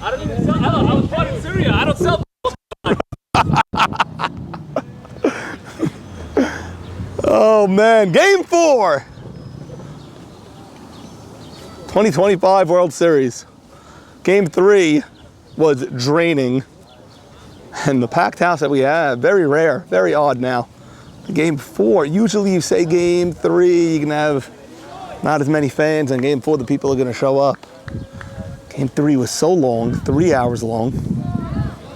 I don't even sell. I was born in Syria. I don't sell. Oh man, game 4. 2025 World Series. Game 3 was draining. And the packed house that we have, very rare, very odd now. Game 4, usually you say game 3, you can have not as many fans, and game 4 the people are gonna show up. Game 3 was so long, 3 hours long.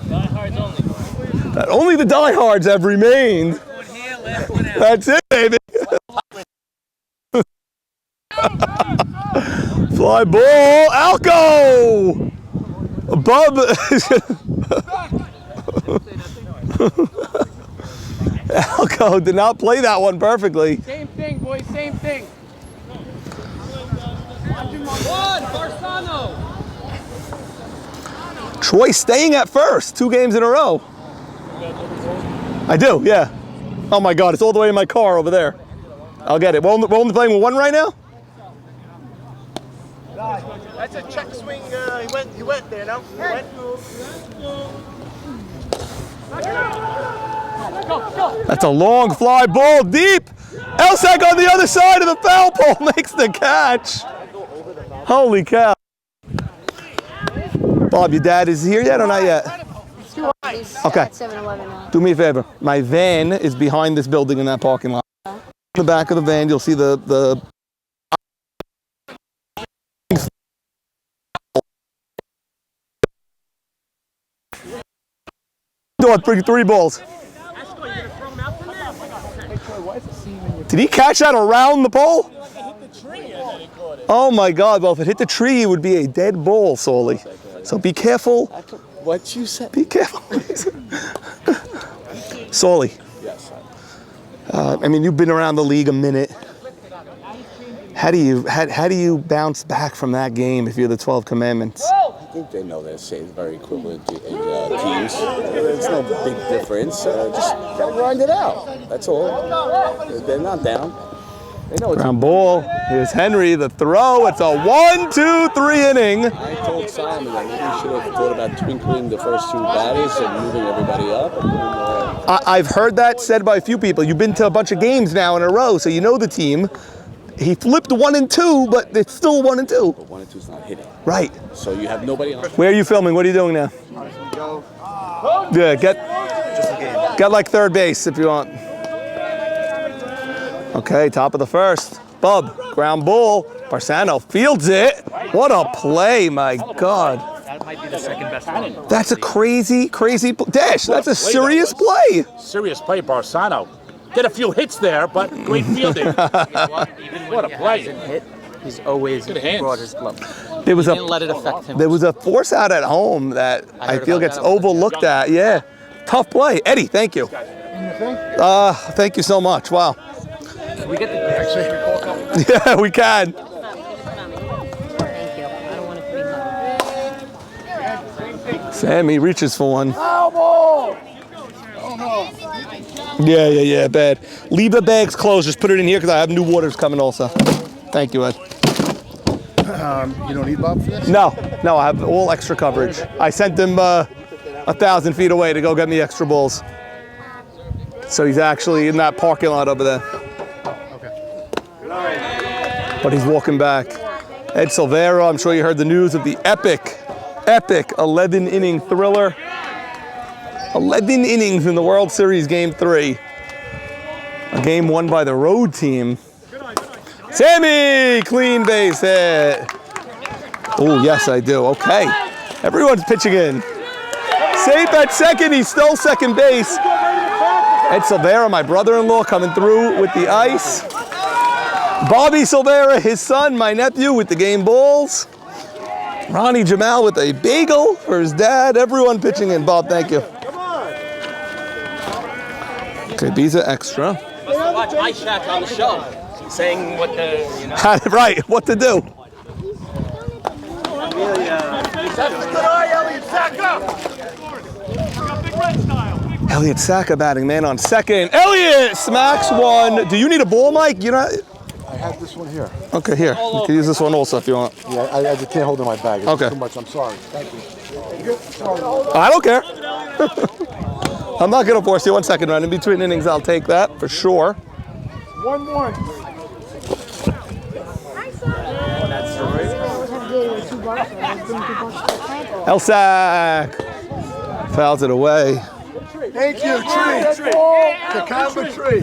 Diehards only. That only the diehards have remained. That's it, baby. Fly ball, Alco! Bub. Alco did not play that one perfectly. Same thing, boys, same thing. One, Barsano. Troy staying at first, 2 games in a row. I do, yeah. Oh my God, it's all the way in my car over there. I'll get it. We're only playing with 1 right now? That's a check swing. He went there, no? He went. That's a long fly ball deep. Elsack on the other side of the foul pole makes the catch. Holy cow. Bob, your dad is here yet or not yet? Okay. Do me a favor. My van is behind this building in that parking lot. In the back of the van, you'll see the do 3 balls. Did he catch that around the pole? Oh my God, well if it hit the tree it would be a dead ball, Solly. So be careful. What you said? Be careful. Solly. Yes. I mean, you've been around the league a minute. How do you bounce back from that game if you're the 12 Commandments? I think they know they're very equivalent teams. There's no big difference. Just gotta grind it out. That's all. They're not down. They know it's Ground ball. Here's Henry, the throw. It's a 1-2-3 inning. I told Simon that maybe he should have thought about twinkling the first 2 batters and moving everybody up. I've heard that said by a few people. You've been to a bunch of games now in a row, so you know the team. He flipped 1 and 2, but it's still 1 and 2. But 1 and 2 is not hitting. Right. So you have nobody on. Where are you filming? What are you doing now? Yeah, get like third base if you want. Okay, top of the first. Bub, ground ball. Barsano fields it. What a play, my God. That might be the second best one. That's a crazy Dash, that's a serious play. Serious play, Barsano. Get a few hits there, but great fielding. What a play. He's always brought his glove. There was Didn't let it affect him. There was a force out at home that I feel gets overlooked at. Yeah, tough play. Eddie, thank you. Thank you so much. Wow. Can we get the actually? Yeah, we can. Thank you. I don't want it to be mine. Sammy reaches for one. Yeah, bad. Leave the bags closed. Just put it in here because I have new waters coming also. Thank you, Ed. You don't need Bob for this? No, I have all extra coverage. I sent him 1,000 feet away to go get me extra balls. So he's actually in that parking lot over there. But he's walking back. Ed Silvera, I'm sure you heard the news of the epic 11-inning thriller. 11 innings in the World Series Game 3. A game won by the road team. Sammy, clean base hit. Oh, yes, I do. Okay. Everyone's pitching in. Safe at second. He stole second base. Ed Silvera, my brother-in-law, coming through with the ice. Bobby Silvera, his son, my nephew, with the game balls. Ronnie Jamal with a bagel for his dad. Everyone pitching in. Bob, thank you. Okay, Biza extra. Watch my Shack on the show, saying what the, you know. Right, what to do. Elliott Saka batting, man, on second. Elliott smacks one. Do you need a ball, Mike? You know. I have this one here. Okay, here. You can use this one also if you want. Yeah, I just can't hold in my bag. It's Okay. too much. I'm sorry. Thank you. I don't care. I'm not going to force you. 1 second, right? In between innings, I'll take that for sure. 1-1. Elsack fouls it away. Thank you, tree. Kakamba tree.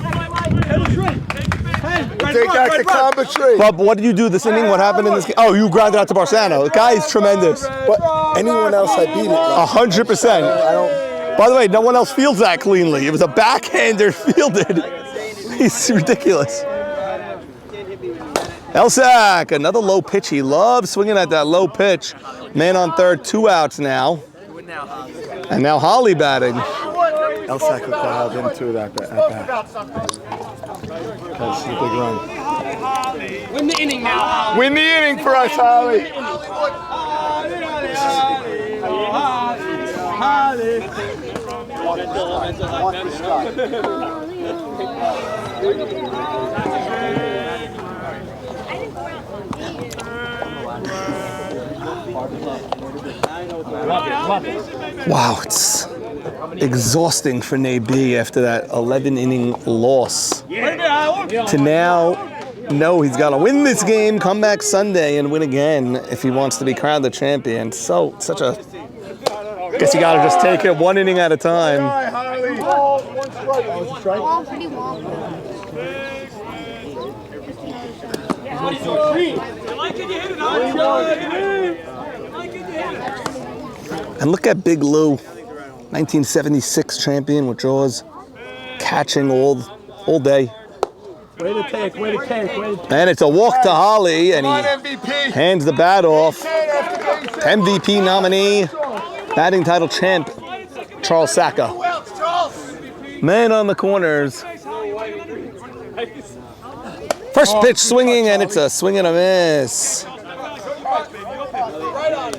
Take that Kakamba tree. Bub, what did you do this inning? What happened in this game? Oh, you grounded out to Barsano. The guy is tremendous. But anyone else I beat it. 100%. I don't. By the way, no one else fields that cleanly. It was a backhander fielded. He's ridiculous. Elsack, another low pitch. He loves swinging at that low pitch. Man on third, 2 outs now. And now Holly batting. Elsack was dialed into that at bat. That's a big run. Win the inning now. Win the inning for us, Holly. Wow, it's exhausting for Nate B after that 11-inning loss. To now know he's got to win this game, come back Sunday, and win again if he wants to be crowned the champion. So, such a... Guess you got to just take it 1 inning at a time. And look at Big Lou, 1976 champion with Jaws, catching all day. Way to take. And it's a walk to Holly, and he hands the bat off. MVP nominee, batting title champ, Charles Sacco. Man on the corners. First pitch swinging, and it's a swing and a miss.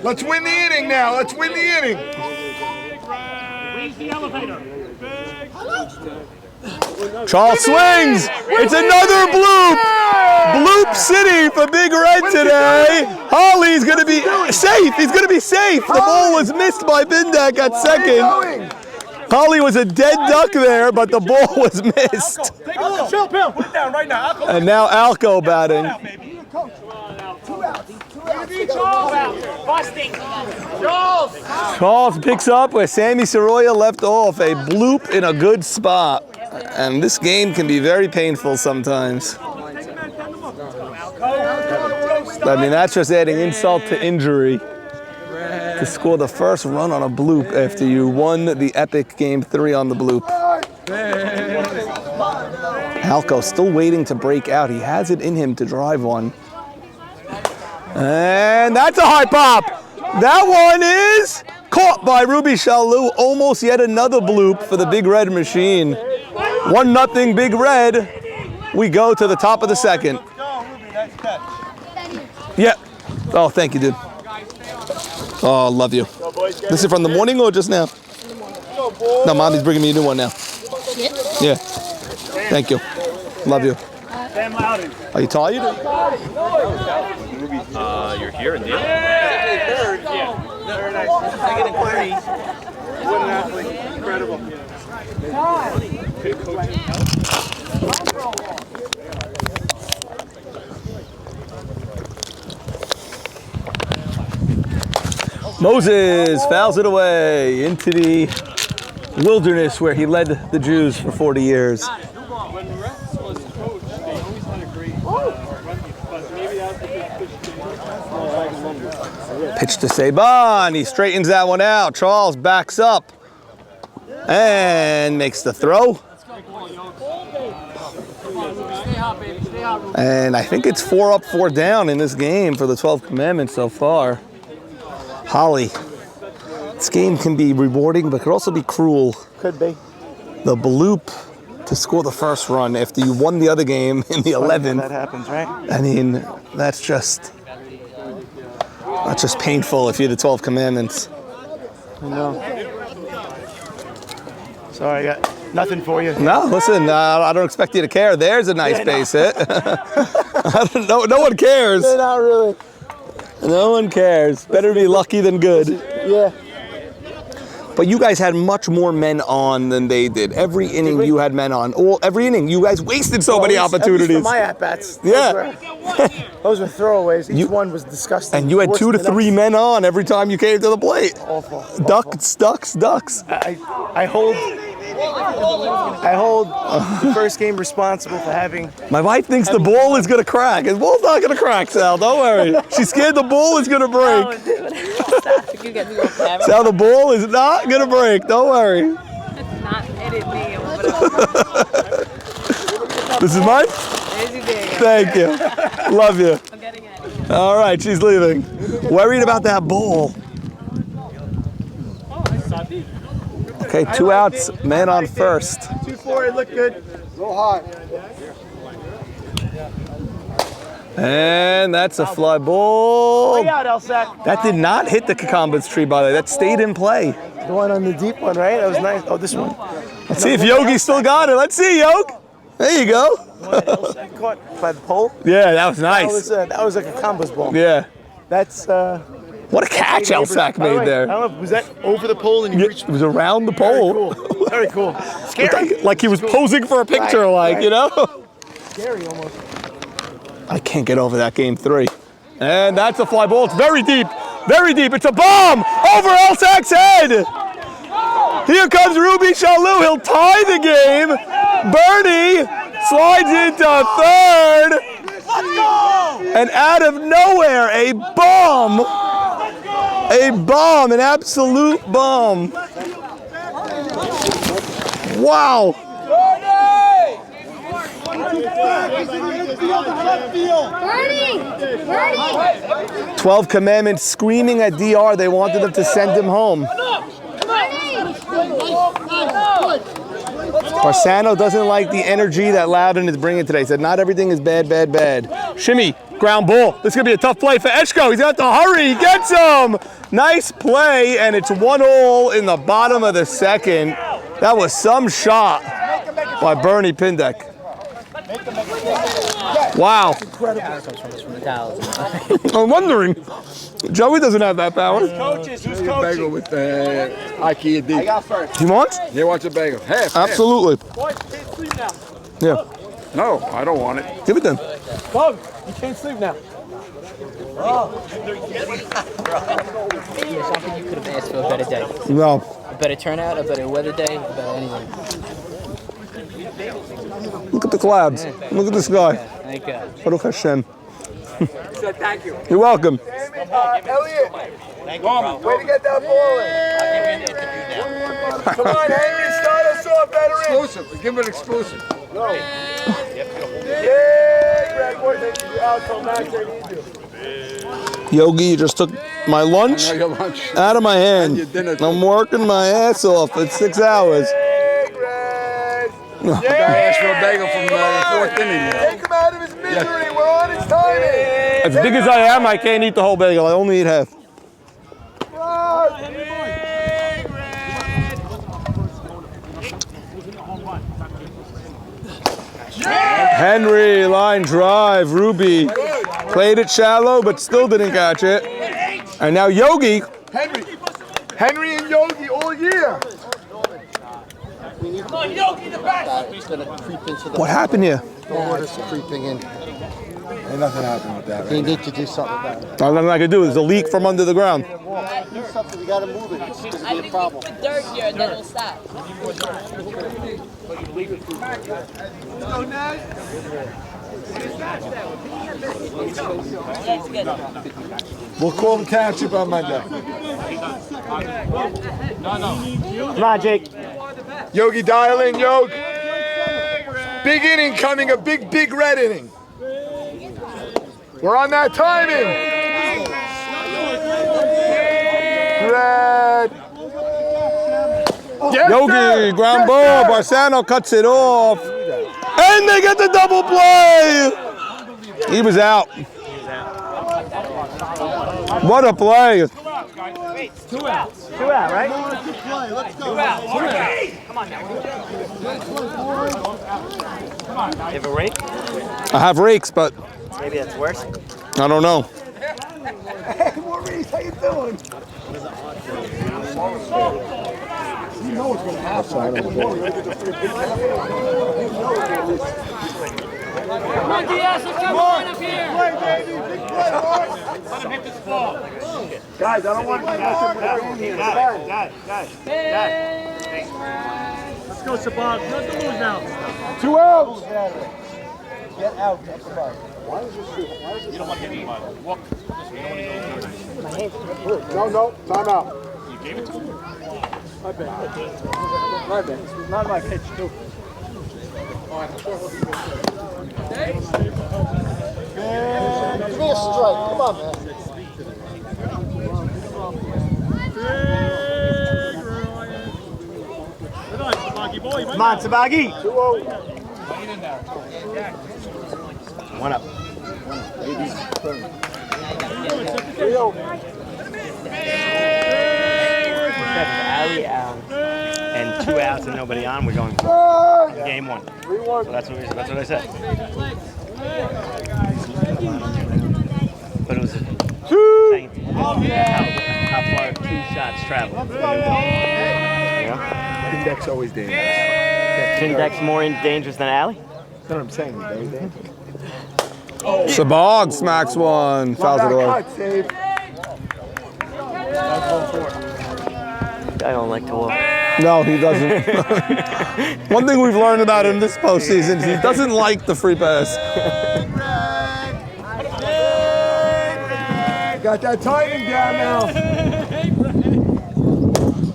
Let's win the inning now. Let's win the inning. Raise the elevator. Charles swings. It's another bloop. Bloop City for Big Red today. Holly's going to be safe. He's going to be safe. The ball was missed by Bindak at second. Holly was a dead duck there, but the ball was missed. Take a look. Chill, Bill. Put it down right now. And now Alco batting. Charles picks up where Sammy Soroya left off, a bloop in a good spot. And this game can be very painful sometimes. I mean, that's just adding insult to injury to score the first run on a bloop after you won the epic Game 3 on the bloop. Alco still waiting to break out. He has it in him to drive one. And that's a high pop. That one is caught by Ruby Shalou. Almost yet another bloop for the Big Red machine. 1-0 Big Red. We go to the top of the second. Yeah. Oh, thank you, dude. Oh, love you. This is from the morning or just now? No, Mommy's bringing me a new one now. Yeah. Thank you. Love you. Are you tired? You're here in Deal? Incredible. Moses fouls it away into the wilderness where he led the Jews for 40 years. When Rex was coach, they always had a great but maybe that's because Pitch to Saban. He straightens that one out. Charles backs up and makes the throw. And I think it's 4 up, 4 down in this game for the 12 Commandments so far. Holly, this game can be rewarding, but could also be cruel. Could be. The bloop to score the first run after you won the other game in the 11th. That happens, right? I mean, that's just painful if you're the 12 Commandments. No. Sorry, I got nothing for you. No, listen, I don't expect you to care. There's a nice base hit. I don't know. No one cares. Not really. No one cares. Better be lucky than good. Yeah. But you guys had much more men on than they did. Every inning you had men on. Every inning you guys wasted so many opportunities. At least for my at-bats. Yeah. Those were throwaways. Each one was disgusting. And you had Worse 2 to than the 3 next. men on every time you came to the plate. Awful. Ducks. I hold the first game responsible for having. My wife thinks the ball is gonna crack. The ball's not gonna crack, Sal. Don't worry. She's scared the ball is gonna break. You get me on camera. Sal, the ball is not gonna break. Don't worry. Not edit me or whatever. This is mine. There's your bag. Thank you. Love you. I'm getting it. All right, she's leaving. Worried about that ball. Okay, 2 outs. Man on first. 2-4, it looked good. Go hard. And that's a fly ball. Way out, Elsack. That did not hit the cucumbers tree, by the way. That stayed in play. The one on the deep one, right? That was nice. Oh, this one. Let's see if Yogi still got it. Let's see, Yogi. There you go. Elsack caught by the pole. Yeah, that was nice. That was like a combos ball. Yeah. That's What a catch Elsack By the made way, there. I don't know, was that over the pole and you Yeah, reached? it was around the pole. Cool. Very cool. Scary. Like he was posing for a picture, Right. you know? Scary almost. I can't get over that game 3. And that's a fly ball. It's very deep. Very deep. It's a bomb over Elsack's head. Here comes Ruby Shalou. He'll tie the game. Bernie slides into third. And out of nowhere, a bomb. A bomb. An absolute bomb. Wow. 12 Commandments screaming at DR. They wanted them to send him home. Barsano doesn't like the energy that Loudon is bringing today. He said, not everything is bad, bad, bad. Shimmy, ground ball. This is going to be a tough play for Eshko. He's got to hurry. He gets him. Nice play, and it's 1-1 in the bottom of the second. That was some shot by Bernie Pindek. Wow. I'm wondering. Joey doesn't have that power. Coaches, who's Bagel coaching? with IKEA D. He wants? He wants a bagel. Half. Absolutely. Boys, you can't sleep now. Yeah. No, I don't want it. Give it then. Doug, you can't sleep now. Something you could have asked for a better day. No. A better turnout, a better weather day, a better anything. Look at the clouds. Look at the sky. Thank God. Baruch Hashem. Thank you. You're welcome. Elliot. Way to get that ball in. Come on, Henry, start us off, veteran. Exclusive. Give him an exclusive. No. Yeah, Greg, boy, thank you. Out till Max, I need you. Yogi, you just took my lunch Your lunch. out of my hand. your dinner. I'm working my ass off. It's 6 hours. Hey, Greg. I asked for a bagel from the 4th inning. Take him out of his misery. We're on his timing. As big as I am, I can't eat the whole bagel. I only eat half. Henry, line drive, Ruby. Played it shallow, but still didn't catch it. And now Yogi. Henry and Yogi all year. What happened here? The water's creeping in. Ain't nothing happening with that. They need to do something about it. There's nothing I can do. There's a leak from under the ground. Do something. We gotta move it. It's gonna I be a think problem. we put dirt here and then it'll stop. We'll call the township on Monday. Come on, Jake. Yogi, dial in, Yogi. Big inning coming, a big, big red inning. We're on that timing. Red. Yes, Yogi, sir. ground Yes, ball. sir. Barsano cuts it off. And they get the double play. He was out. What a play. Two out, right? I have rakes, but Maybe that's worse. I don't know. Hey, Maurice, how you doing? You know what's going to happen. Come on, Diaz, let's come on up here. Play, baby. Big play, boys. Let him hit this ball. Guys, I don't want to be messing with the green here. Let's go, Sabag. Nothing to lose now. 2 outs. Get out. You don't want to hit me, Milo. Walk. You don't want to go third. No, time out. You gave it to him? My bad. Not my pitch, too. Give me a strike. Come on, man. Come on, Sabagi. 2-0. 1 up. 3-0. Alley out. And 2 outs and nobody on. We're going game 1. 3-1. So that's what I said. But it was how far 2 shots travel. Yeah. Index always dangerous. Index more dangerous than Alley? That's what I'm saying. He's very dangerous. Sabag smacks one. Fouls it away. Save. I don't like to walk. No, he doesn't. One thing we've learned about him this postseason is he doesn't like the free pass. Got that timing down now.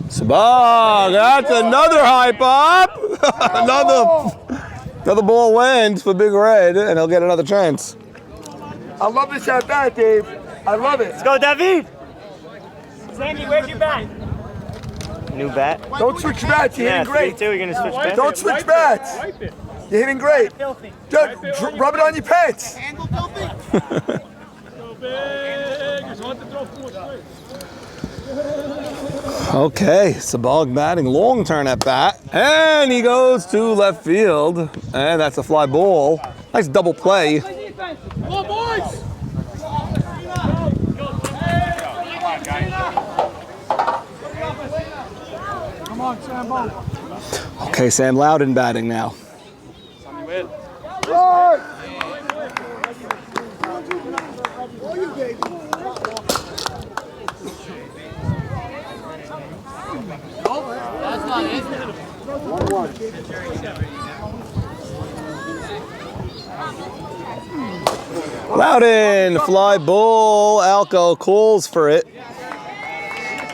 Sabag, that's another high pop. Another ball lands for Big Red, and he'll get another chance. I love this at bat, Dave. I love it. Let's go, David. Sandy, where's your bat? New bat. Don't switch bats. You're Yeah, hitting great. 3-2. You're going to switch bats? Don't switch bats. Wipe it. You're hitting great. Just rub it on your pants. Go big. Just want to throw 4 straight. Okay, Sabag batting long turn at bat, and he goes to left field, and that's a fly ball. Nice double play. Come on, boys. Come on, Sambo. Okay, Sam Loudon batting now. That's not it. 1-1. Loudon, fly ball. Alco calls for it.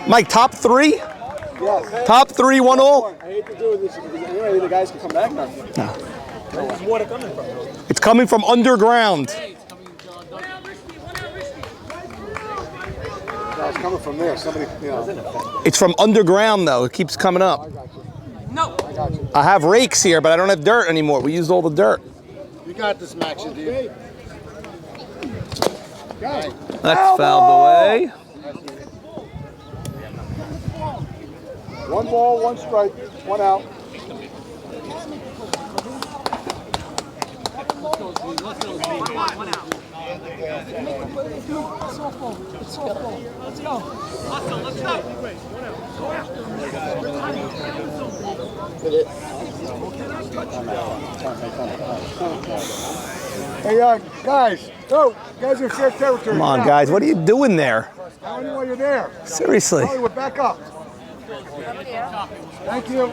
Mike, top 3? Yes. Top 3, 1-all? I hate to do this because anyway the guys can come back now. No. Where's the water coming from? It's coming from underground. No, it's coming from there. Somebody, It's from underground, though. It keeps coming up. No. I got you. I have rakes here, but I don't have dirt anymore. We used all the dirt. You got this, Max. You do. That's fouled away. 1 ball, 1 strike, 1 out. Hey, guys, go. You guys are in fair territory. Come on, guys. What are you doing there? How many while you're there? Seriously. Hollywood, back up. Thank you.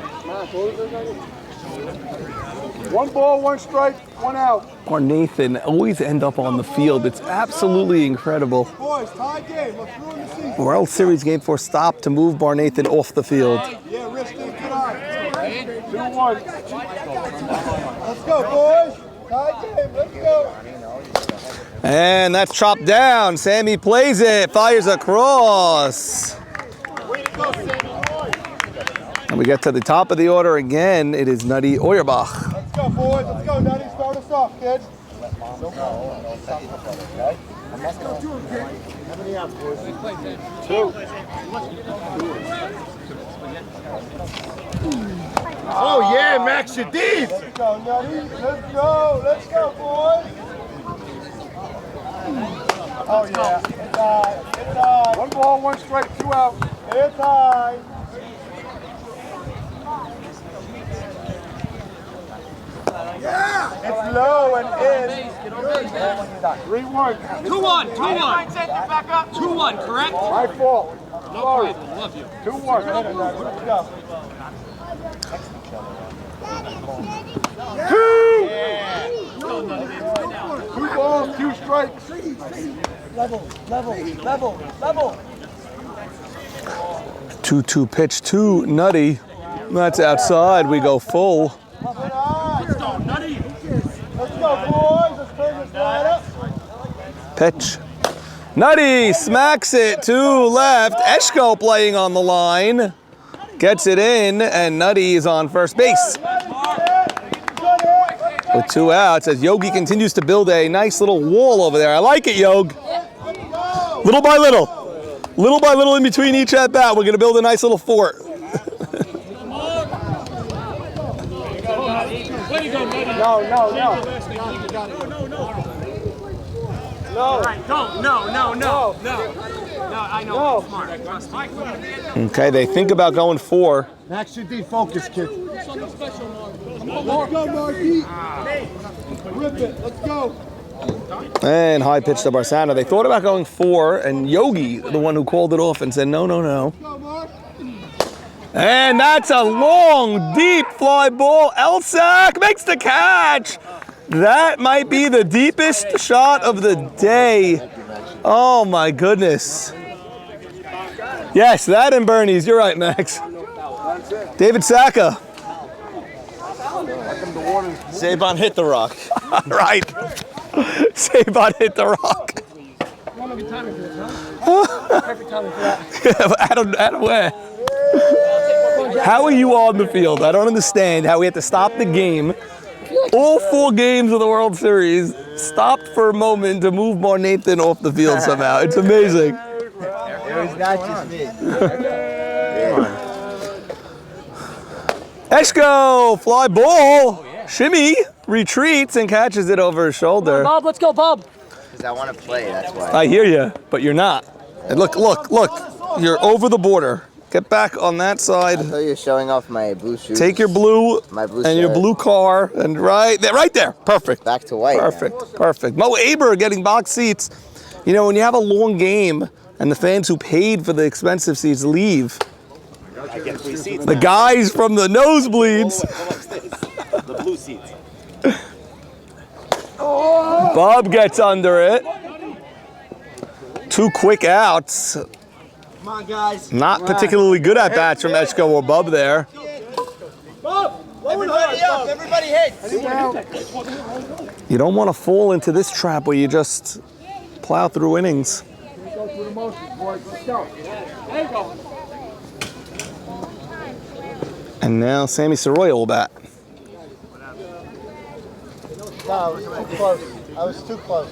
1 ball, 1 strike, 1 out. Or Nathan always end up on the field. It's absolutely incredible. Boys, tie game. Let's ruin the season. World Series Game 4 stop to move Barnathan off the field. Yeah, wrist in, get on. 2-1. Let's go, boys. Tie game. Let's go. And that's chopped down. Sammy plays it, fires across. And we get to the top of the order again. It is Nutty Auerbach. Let's go, boys. Let's go, Nutty. Start us off, kids. Let's go, 2 kid. How many outs, boys? 2. Oh, yeah, Max Shadid. Let's go, Nutty. Let's go. Let's go, boys. Oh, yeah. It's high. It's high. 1 ball, 1 strike, 2 out. It's high. Yeah! It's low and in. 3-1. 2-1, 2-1. 2-1, correct? My fault. No problem, love you. 2-1. Let's go. 2 balls, 2 strikes. Level. 2-2 pitch to Nutty. That's outside. We go full. Let's go, Nutty. Let's go, boys. Let's turn this right up. Pitch. Nutty smacks it to left. Eshko playing on the line. Gets it in, and Nutty is on first base. With 2 outs, as Yogi continues to build a nice little wall over there. I like it, Yog. Little by little. Little by little in between each at bat, we're going to build a nice little fort. No. All right, don't. No. No, I know. Smart. Trust me. Okay, they think about going 4. Max should be focused, kid. Let's go, Marquis. Rip it. Let's go. And high pitch to Barsano. They thought about going 4, and Yogi, the one who called it off and said, no. And that's a long, deep fly ball. Elsack makes the catch. That might be the deepest shot of the day. Oh my goodness. Yes, that and Bernie's. You're right, Max. David Saka. Saban hit the rock. Right. Saban hit the rock. Adam where? How are you on the field? I don't understand how we had to stop the game. All 4 games of the World Series stopped for a moment to move Mar Nathan off the field somehow. It's amazing. It was not just me. Eshko, fly ball. Shimmy retreats and catches it over his shoulder. Bob, let's go, Bob. Because I want to play, that's why. I hear you, but you're not. And look. You're over the border. Get back on that side. I thought you were showing off my blue shoes. Take your blue My blue and your shirt. blue car and right there. Perfect. Back to white. Perfect. Mo Aber getting box seats. You know, when you have a long game and the fans who paid for the expensive seats leave, I get 3 seats. the guys from the nosebleeds. The blue seats. Bob gets under it. 2 quick outs. Come on, guys. Not particularly good at bats from Eshko or Bub there. Everybody up. Everybody hits. You don't want to fall into this trap where you just plow through innings. Go through the motions, boys. Let's go. There you go. And now Sammy Soroya will bat. No, I was too close. I was too close.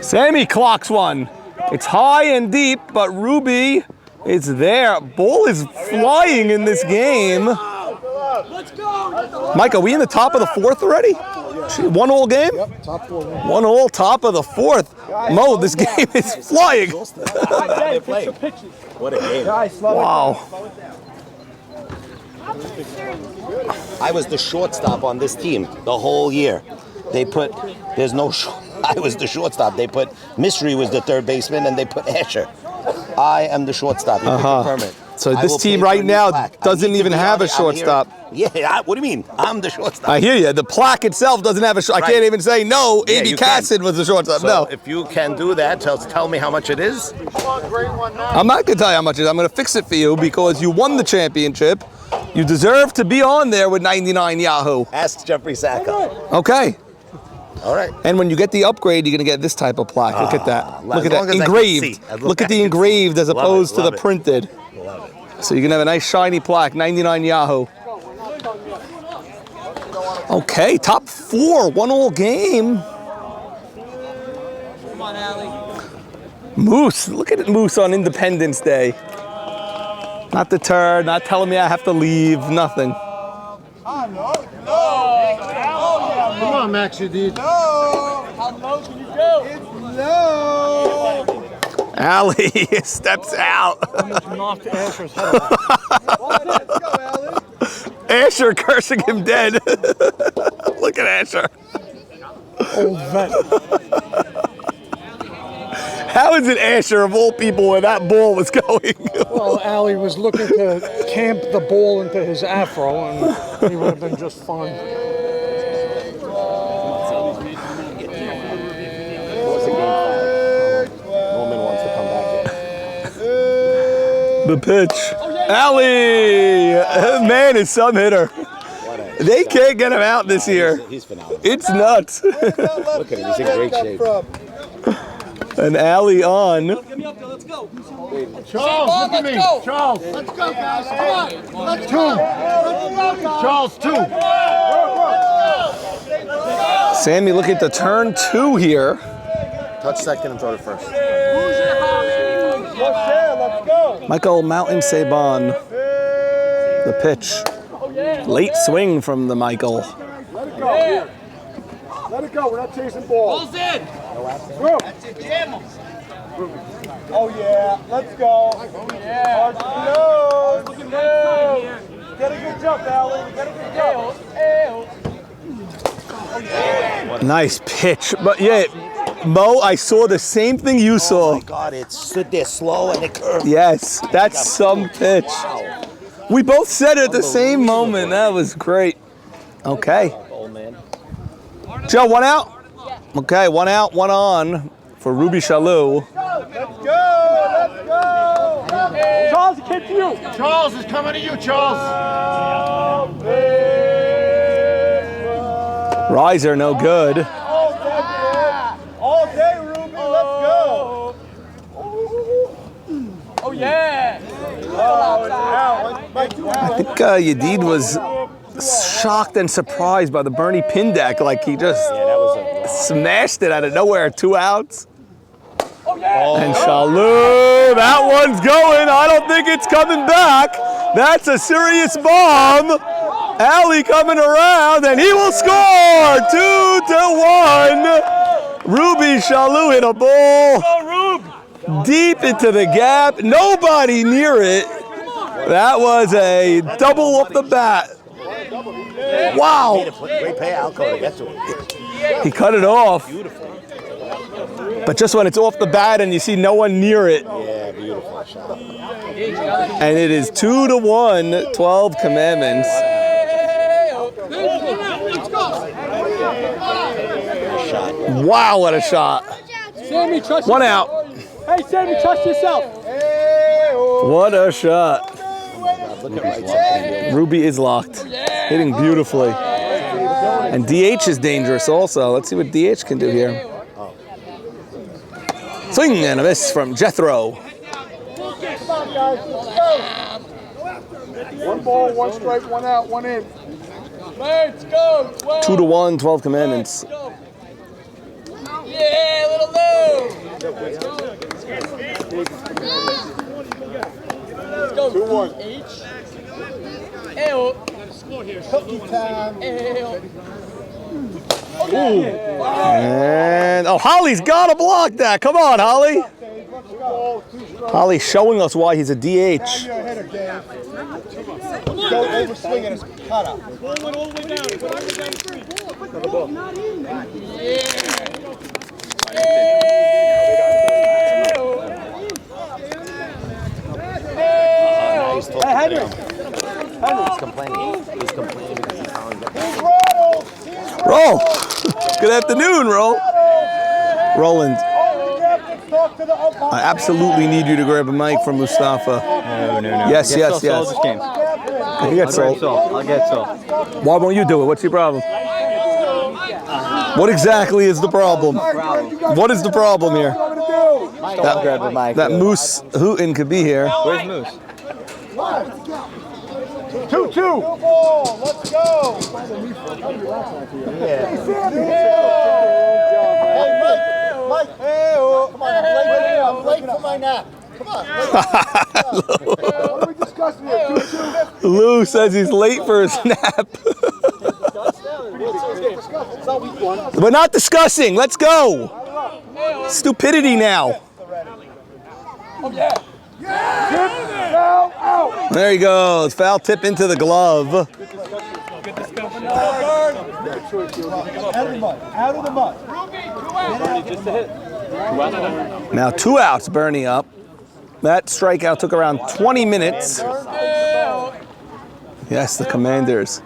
Sammy clocks one. It's high and deep, but Ruby is there. Ball is flying in this game. Mike, are we in the top of the 4th already? 1-1 game? Yep, top 4. 1-1, top of the 4th. Mo, this game is flying. What a game. Wow. I was the shortstop on this team the whole year. I was the shortstop. They put Mystery was the 3rd baseman, and they put Asher. I am the shortstop. You can confirm it. So I this will team pay for right a new now plaque. I doesn't need to even be have on a it. I'm shortstop. Yeah, what do you mean? I'm the shortstop. I hear you. The plaque itself doesn't have a shortstop. I Right. can't even say no. Yeah, A.B. you can. Cassid was the shortstop. So No. if you can do that, tell me how much it is. I'm not going to tell you how much it is. I'm going to fix it for you because you won the championship. You deserve to be on there with 99 Yahoo. Ask Jeffrey Sacco. Okay. All right. And when you get the upgrade, you're going to get this type of plaque. Look at that. Look at long that. as I can Engraved. see. As long Look as at I the can engraved as Love it, opposed to the love it. printed. Love it. So you're going to have a nice shiny plaque, 99 Yahoo. Okay, top 4, 1-1 game. Come on, Allie. Moose, look at Moose on Independence Day. Not deterred, not telling me I have to leave, nothing. No. on, Max, you did. How low can you go? Allie steps out. Knocked Asher's head off. Let's go, Allie. Asher cursing him dead. Look at Asher. Old vet. How is it Asher, of all people, where that ball was going? Well, Allie was looking to camp the ball into his afro, and he would have been just fine. Norman wants to come back here. The pitch. Allie! Man is some hitter. They can't get him out this year. He's phenomenal. It's nuts. Look at him. He's in great shape. And Allie on. Charles, look at me. Charles. Let's go, guys. Come on. Let's go. Charles, 2. Sammy looking to turn 2 here. Touch second and throw to first. Let's go. Michael Mountain Saban. The pitch. Late swing from the Michael. Let it go. Let it go. We're not chasing balls. Ball's in. That's it, jam him. Oh, yeah. Let's go. Yeah. No. Get a good jump, Allie. Get a good jump. Nice pitch. But yeah, Mo, I saw the same thing you saw. Oh my God, it stood there slow and it curved. Yes, that's some pitch. We both said it at the same moment. That was great. Okay. Joe, 1 out? Okay, 1 out, 1 on for Ruby Shalou. Let's go. Let's go. Charles, kid to you. Charles is coming to you, Charles. Riser, no good. All day, Ruby. Let's go. Oh, yeah. I think Yedid was shocked and surprised by the Bernie pin deck. Like he just smashed it out of nowhere. 2 outs. And Shalou, that one's going. I don't think it's coming back. That's a serious bomb. Allie coming around, and he will score. 2-1. Ruby Shalou hit a ball deep into the gap. Nobody near it. That was a double off the bat. Wow. Great payout code to get to it. He cut it off. But just when it's off the bat and you see no one near it. Yeah, beautiful shot. And it is 2-1, 12 commandments. Wow, what a shot. Sammy, trust 1 out. Hey, Sammy, trust yourself. What a shot. Ruby is locked. Hitting beautifully. And DH is dangerous also. Let's see what DH can do here. Swing and a miss from Jethro. 1 ball, 1 strike, 1 out, 1 in. Let's go. 2-1, 12 commandments. Yeah, little Lou. Let's go. 2-1. H. Ew. Cookie time. And Holly's got to block that. Come on, Holly. Holly showing us why he's a DH. Don't overswing it. It's cut up. He's complaining. He's complaining because he's found that. Roll. Good afternoon, Roll. Roland, I absolutely need you to grab a mic from Mustafa. No. Yes. This game. You get salt. I'll get salt. Why won't you do it? What's your problem? What exactly is the problem? What is the problem here? I'll grab the mic. That Moose Hooten could be here. Where's Moose? 2-2. Let's go. Hey, Mike. Hey, come on. I'm late for my nap. Come on. What are we discussing here? 2-2. Lou says he's late for his nap. We're not discussing. Let's go. Stupidity now. There he goes. Foul tip into the glove. Out of the mud. Out of the mud. Now 2 outs, Bernie up. That strikeout took around 20 minutes. Yes, the Commanders.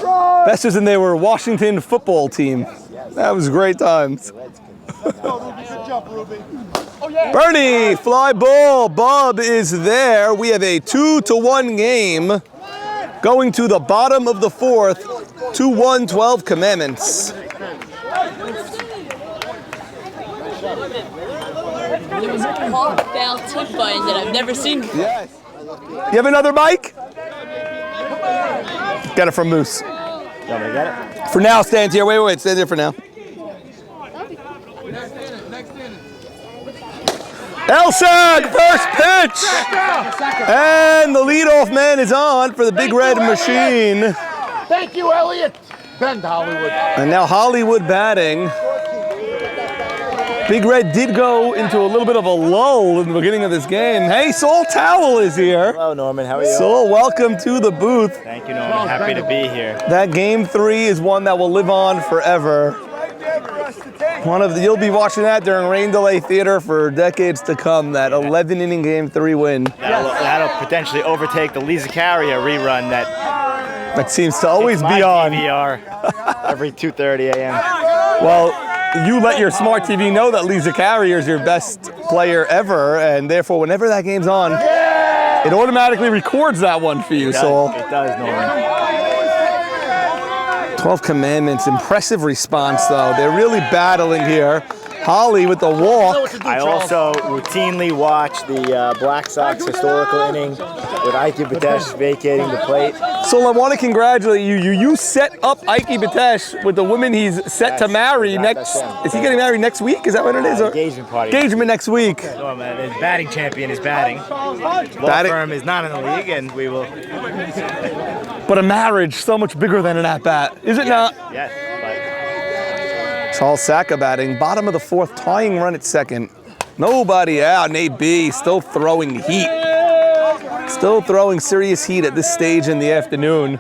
Best as in they were a Washington football team. That was great times. Bernie, fly ball. Bob is there. We have a 2-1 game. Going to the bottom of the fourth. 2-1, 12 Commandments. There was a foul tip button that I've never seen before. Yes. You have another mic? Got it from Moose. You want me to get it? For now, stand here. Wait. Stand here for now. Elsag, first pitch! And the leadoff man is on for the Big Red Machine. Thank you, Elliot. Bend, Hollywood. And now Hollywood batting. Big Red did go into a little bit of a lull in the beginning of this game. Hey, Saul Towell is here. Hello, Norman. How are you? Saul, welcome to the booth. Thank you, Norman. Happy to be here. That game 3 is one that will live on forever. You'll be watching that during Rain Delay Theater for decades to come. That 11-inning game 3 win. That'll potentially overtake the Lisa Carrier rerun that seems to always be on. DVR every 2:30 a.m. Well, you let your smart TV know that Lisa Carrier is your best player ever, and therefore, whenever that game's on, it automatically records that one for you, Saul. It does, Norman. 12 Commandments, impressive response though. They're really battling here. Holly with the walk. I also routinely watch the Black Sox historical inning with Ike Batesh vacating the plate. So I want to congratulate you. You set up Ike Batesh with the woman he's set to marry next. Is he getting married next week? Is that what it is? Engagement party. Engagement next week. No, man, his batting champion is batting. Law firm is not in the league, and we will. But a marriage so much bigger than an at-bat, is it not? Yes. Charles Saka batting, bottom of the fourth, tying run at second. Nobody out. Nate B still throwing heat. Still throwing serious heat at this stage in the afternoon.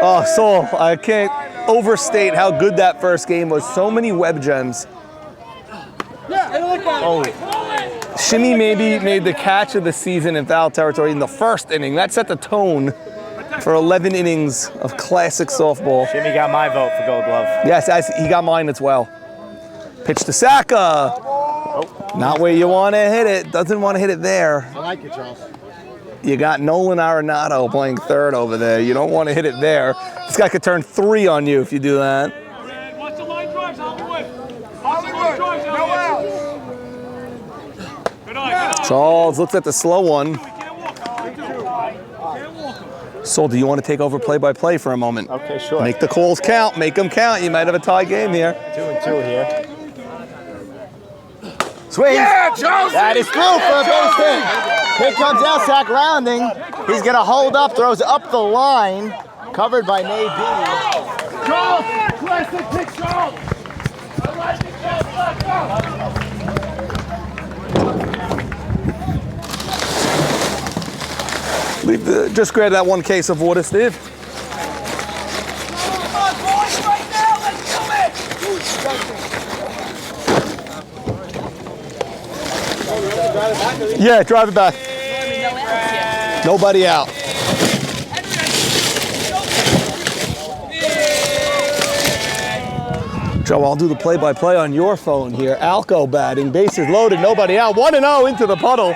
Oh, Saul, I can't overstate how good that first game was. So many web gems. Oh, Shimmy maybe made the catch of the season in foul territory in the first inning. That set the tone for 11 innings of classic softball. Shimmy got my vote for Gold Glove. Yes, he got mine as well. Pitch to Saka. Not where you want to hit it. Doesn't want to hit it there. I like it, Charles. You got Nolan Arenado playing third over there. You don't want to hit it there. This guy could turn 3 on you if you do that. Watch the line drives, Hollywood. Hollywood, no out. Charles looks at the slow one. So, do you want to take over play-by-play for a moment? Okay, sure. Make the calls count. Make them count. You might have a tie game here. 2-2 here. Swing. Yeah, Charles. That is through for a base hit. Here comes Elsack rounding. He's going to hold up, throws up the line, covered by Nate B. Charles, classic pick, Charles. I like it, Charles. Just grab that one case of water, Steve. Come on, boys, right now. Let's do it. Yeah, drive it back. Nobody out. Joe, I'll do the play-by-play on your phone here. Alco batting, bases loaded, nobody out. 1-0 into the puddle.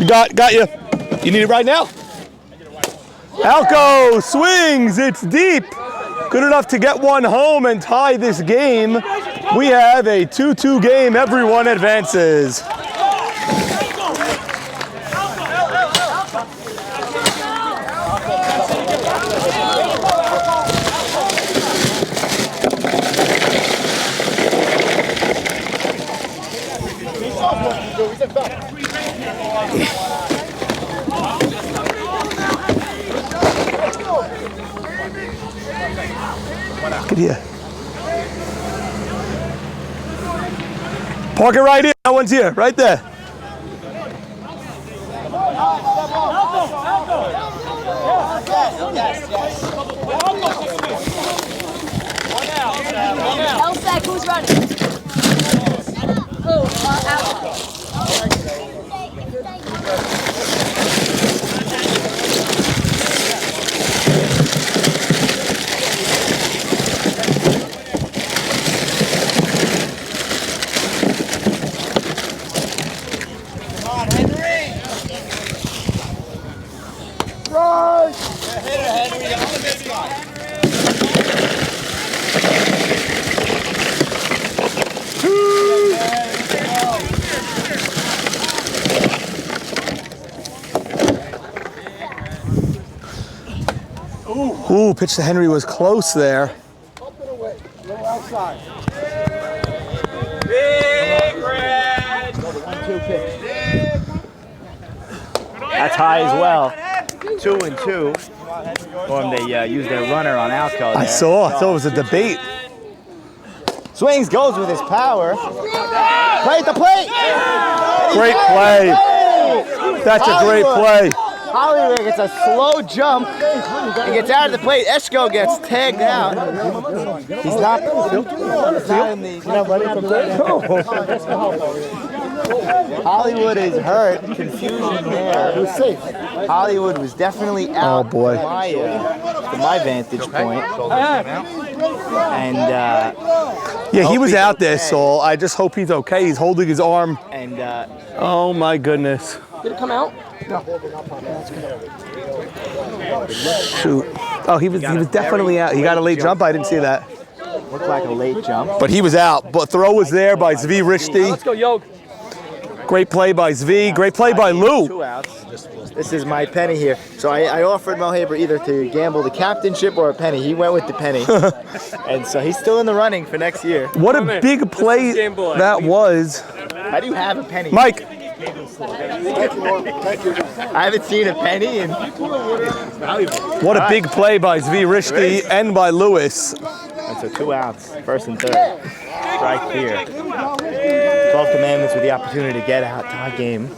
Got you. You need it right now? Alco swings, it's deep. Good enough to get one home and tie this game. We have a 2-2 game, everyone advances. Defensive back. Look at you. Park it right here. That one's here, right there. Elsack, who's running? Out. Ooh, pitch to Henry was close there. That's high as well. 2-2. Or they use their runner on Alco there. I thought it was a debate. Swings, goes with his power. Play at the plate. Great play. That's a great play. Hollywood gets a slow jump and gets out of the plate. Esco gets tagged out. He's not in the. Hollywood is hurt. Confusion there. Who's safe? Hollywood was definitely out. Oh boy. From my vantage point. And yeah, he was out there, so I just hope he's okay. He's holding his arm. And oh my goodness. Did it come out? Shoot. Oh, he was definitely out. He got a late jump. I didn't see that. Looked like a late jump. But he was out. But throw was there by Zvi Rishti. Let's go, Yog. Great play by Zvi. Great play by Lou. 2 outs. This is my penny here. So I offered Mel Haber either to gamble the captainship or a penny. He went with the penny. And so he's still in the running for next year. What a big play that was. How do you have a penny? Mike. I haven't seen a penny in. What a big play by Zvi Rishti and by Lewis. And so 2 outs, first and third. Strike here. 12 Commandments with the opportunity to get out. Tie game.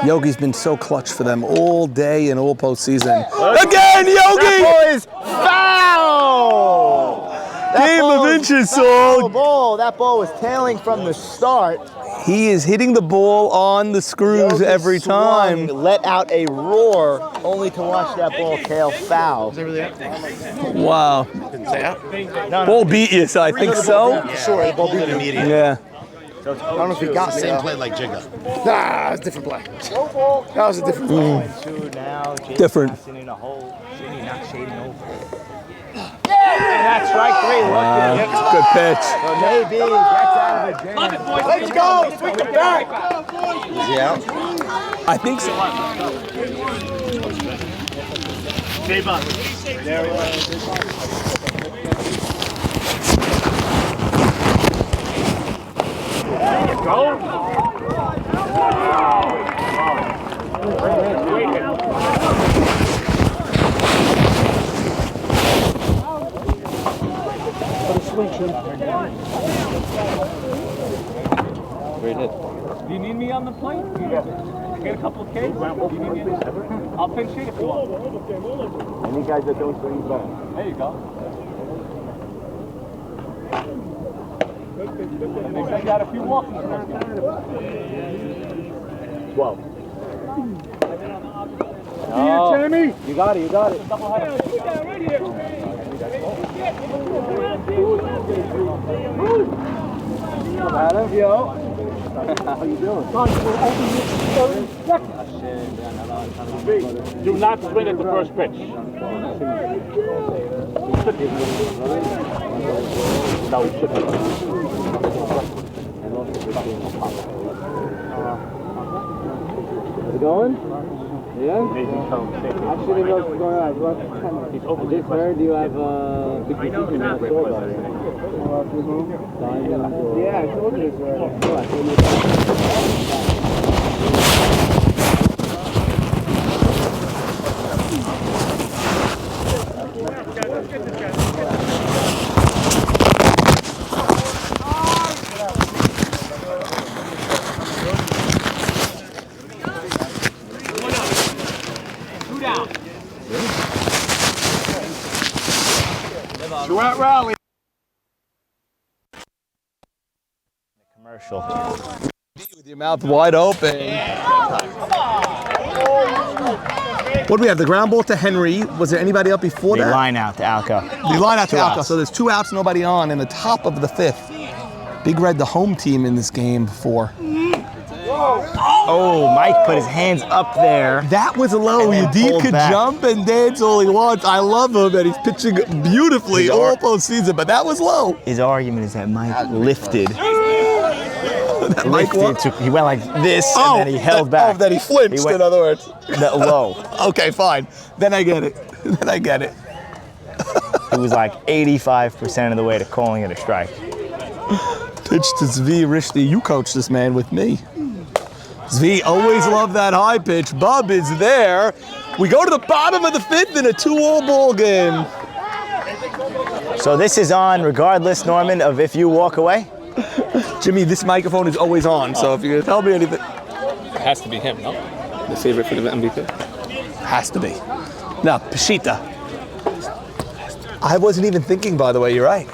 Yogi's been so clutch for them all day and all postseason. Again, Yogi! That ball is foul! Game of inches, Saul. That ball was tailing from the start. He is hitting the ball on the screws every time. Let out a roar, only to watch that ball tail foul. Wow. Didn't say out. Ball beat you, so I think so. Sure, the ball beat immediately. Yeah. I don't know if he got Same play like Jigga. Nah, it's a different play. That was a different play. Different. And that's strike 3. Good pitch. So maybe gets out of the game. Let's go. Swing the back. Is he out? I think so. Great hit. Do you need me on the plate? Get a couple of Ks? I'll pinch hit if you want. Any guys that don't swing the ball. There you go. I got a few walks in the first game. 12. Oh, Jamie. You got it. double header. Adam, yo. How you doing? Do not swing at the first pitch. No, you shouldn't. Is it going? Yeah? Amazing tone. I should have known what's going on. I just heard you have big decision on the store. Yeah, I told you this. Not rally. Commercial. With your mouth wide open. What do we have? The ground ball to Henry. Was there anybody up before that? The line out to Alka. The line out to Two Alka. outs. So there's 2 outs, nobody on in the top of the 5th. Big Red, the home team in this game before. Oh, Mike put his hands up there. That was low. And then Udit pulled could back. jump and dance all he wants. I love him, and he's pitching beautifully all postseason, but that was low. His argument is that Mike lifted. Mike He went like this, and then he held back. Oh, then he flinched, He went in other words. low. Okay, fine. Then I get it. Then I get it. It was like 85% of the way to calling it a strike. Pitch to Zvi Rishti. You coach this man with me. Zvi always loved that high pitch. Bub is there. We go to the bottom of the 5th in a 2-all ball game. So this is on regardless, Norman, of if you walk away? Jimmy, this microphone is always on, so if you're gonna tell me anything. It has to be him, no? The favorite for the MVP? Has to be. No, Pashita. I wasn't even thinking, by the way, you're right.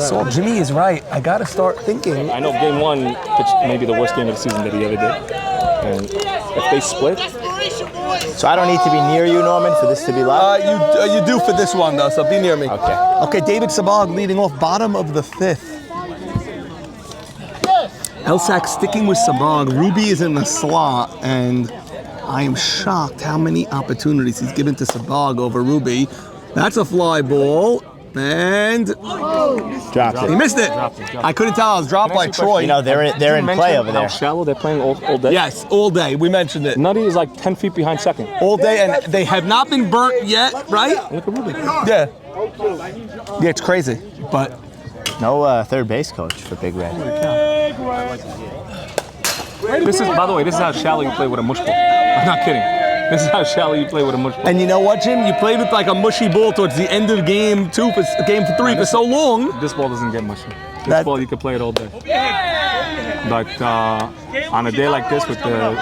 So Jimmy is right. I gotta start thinking. I know game 1 pitched maybe the worst game of the season that he ever did. And if they split, So I don't need to be near you, Norman, for this to be live? You do for this one, though, so be near me. Okay. Okay, David Sabag leading off bottom of the 5th. Elsack sticking with Sabag. Ruby is in the slot, and I am shocked how many opportunities he's given to Sabag over Ruby. That's a fly ball, and Dropped he it. missed it. I couldn't tell. I was dropped by Troy. You know, they're in play over there. how shallow they're playing all day? Yes, all day. We mentioned it. Nutty is like 10 feet behind second. All day, and they have not been burnt yet, right? Look at Ruby. Yeah. Yeah, it's crazy, but No third base coach for Big Red. This is, by the way, this is how shallow you play with a mush ball. I'm not kidding. This is how shallow you play with a mush ball. and you know what, Jim? You played with like a mushy ball towards the end of game 2 for game 3 for so long. This ball doesn't get mushy. This ball, you can play it all day. But on a day like this with the... I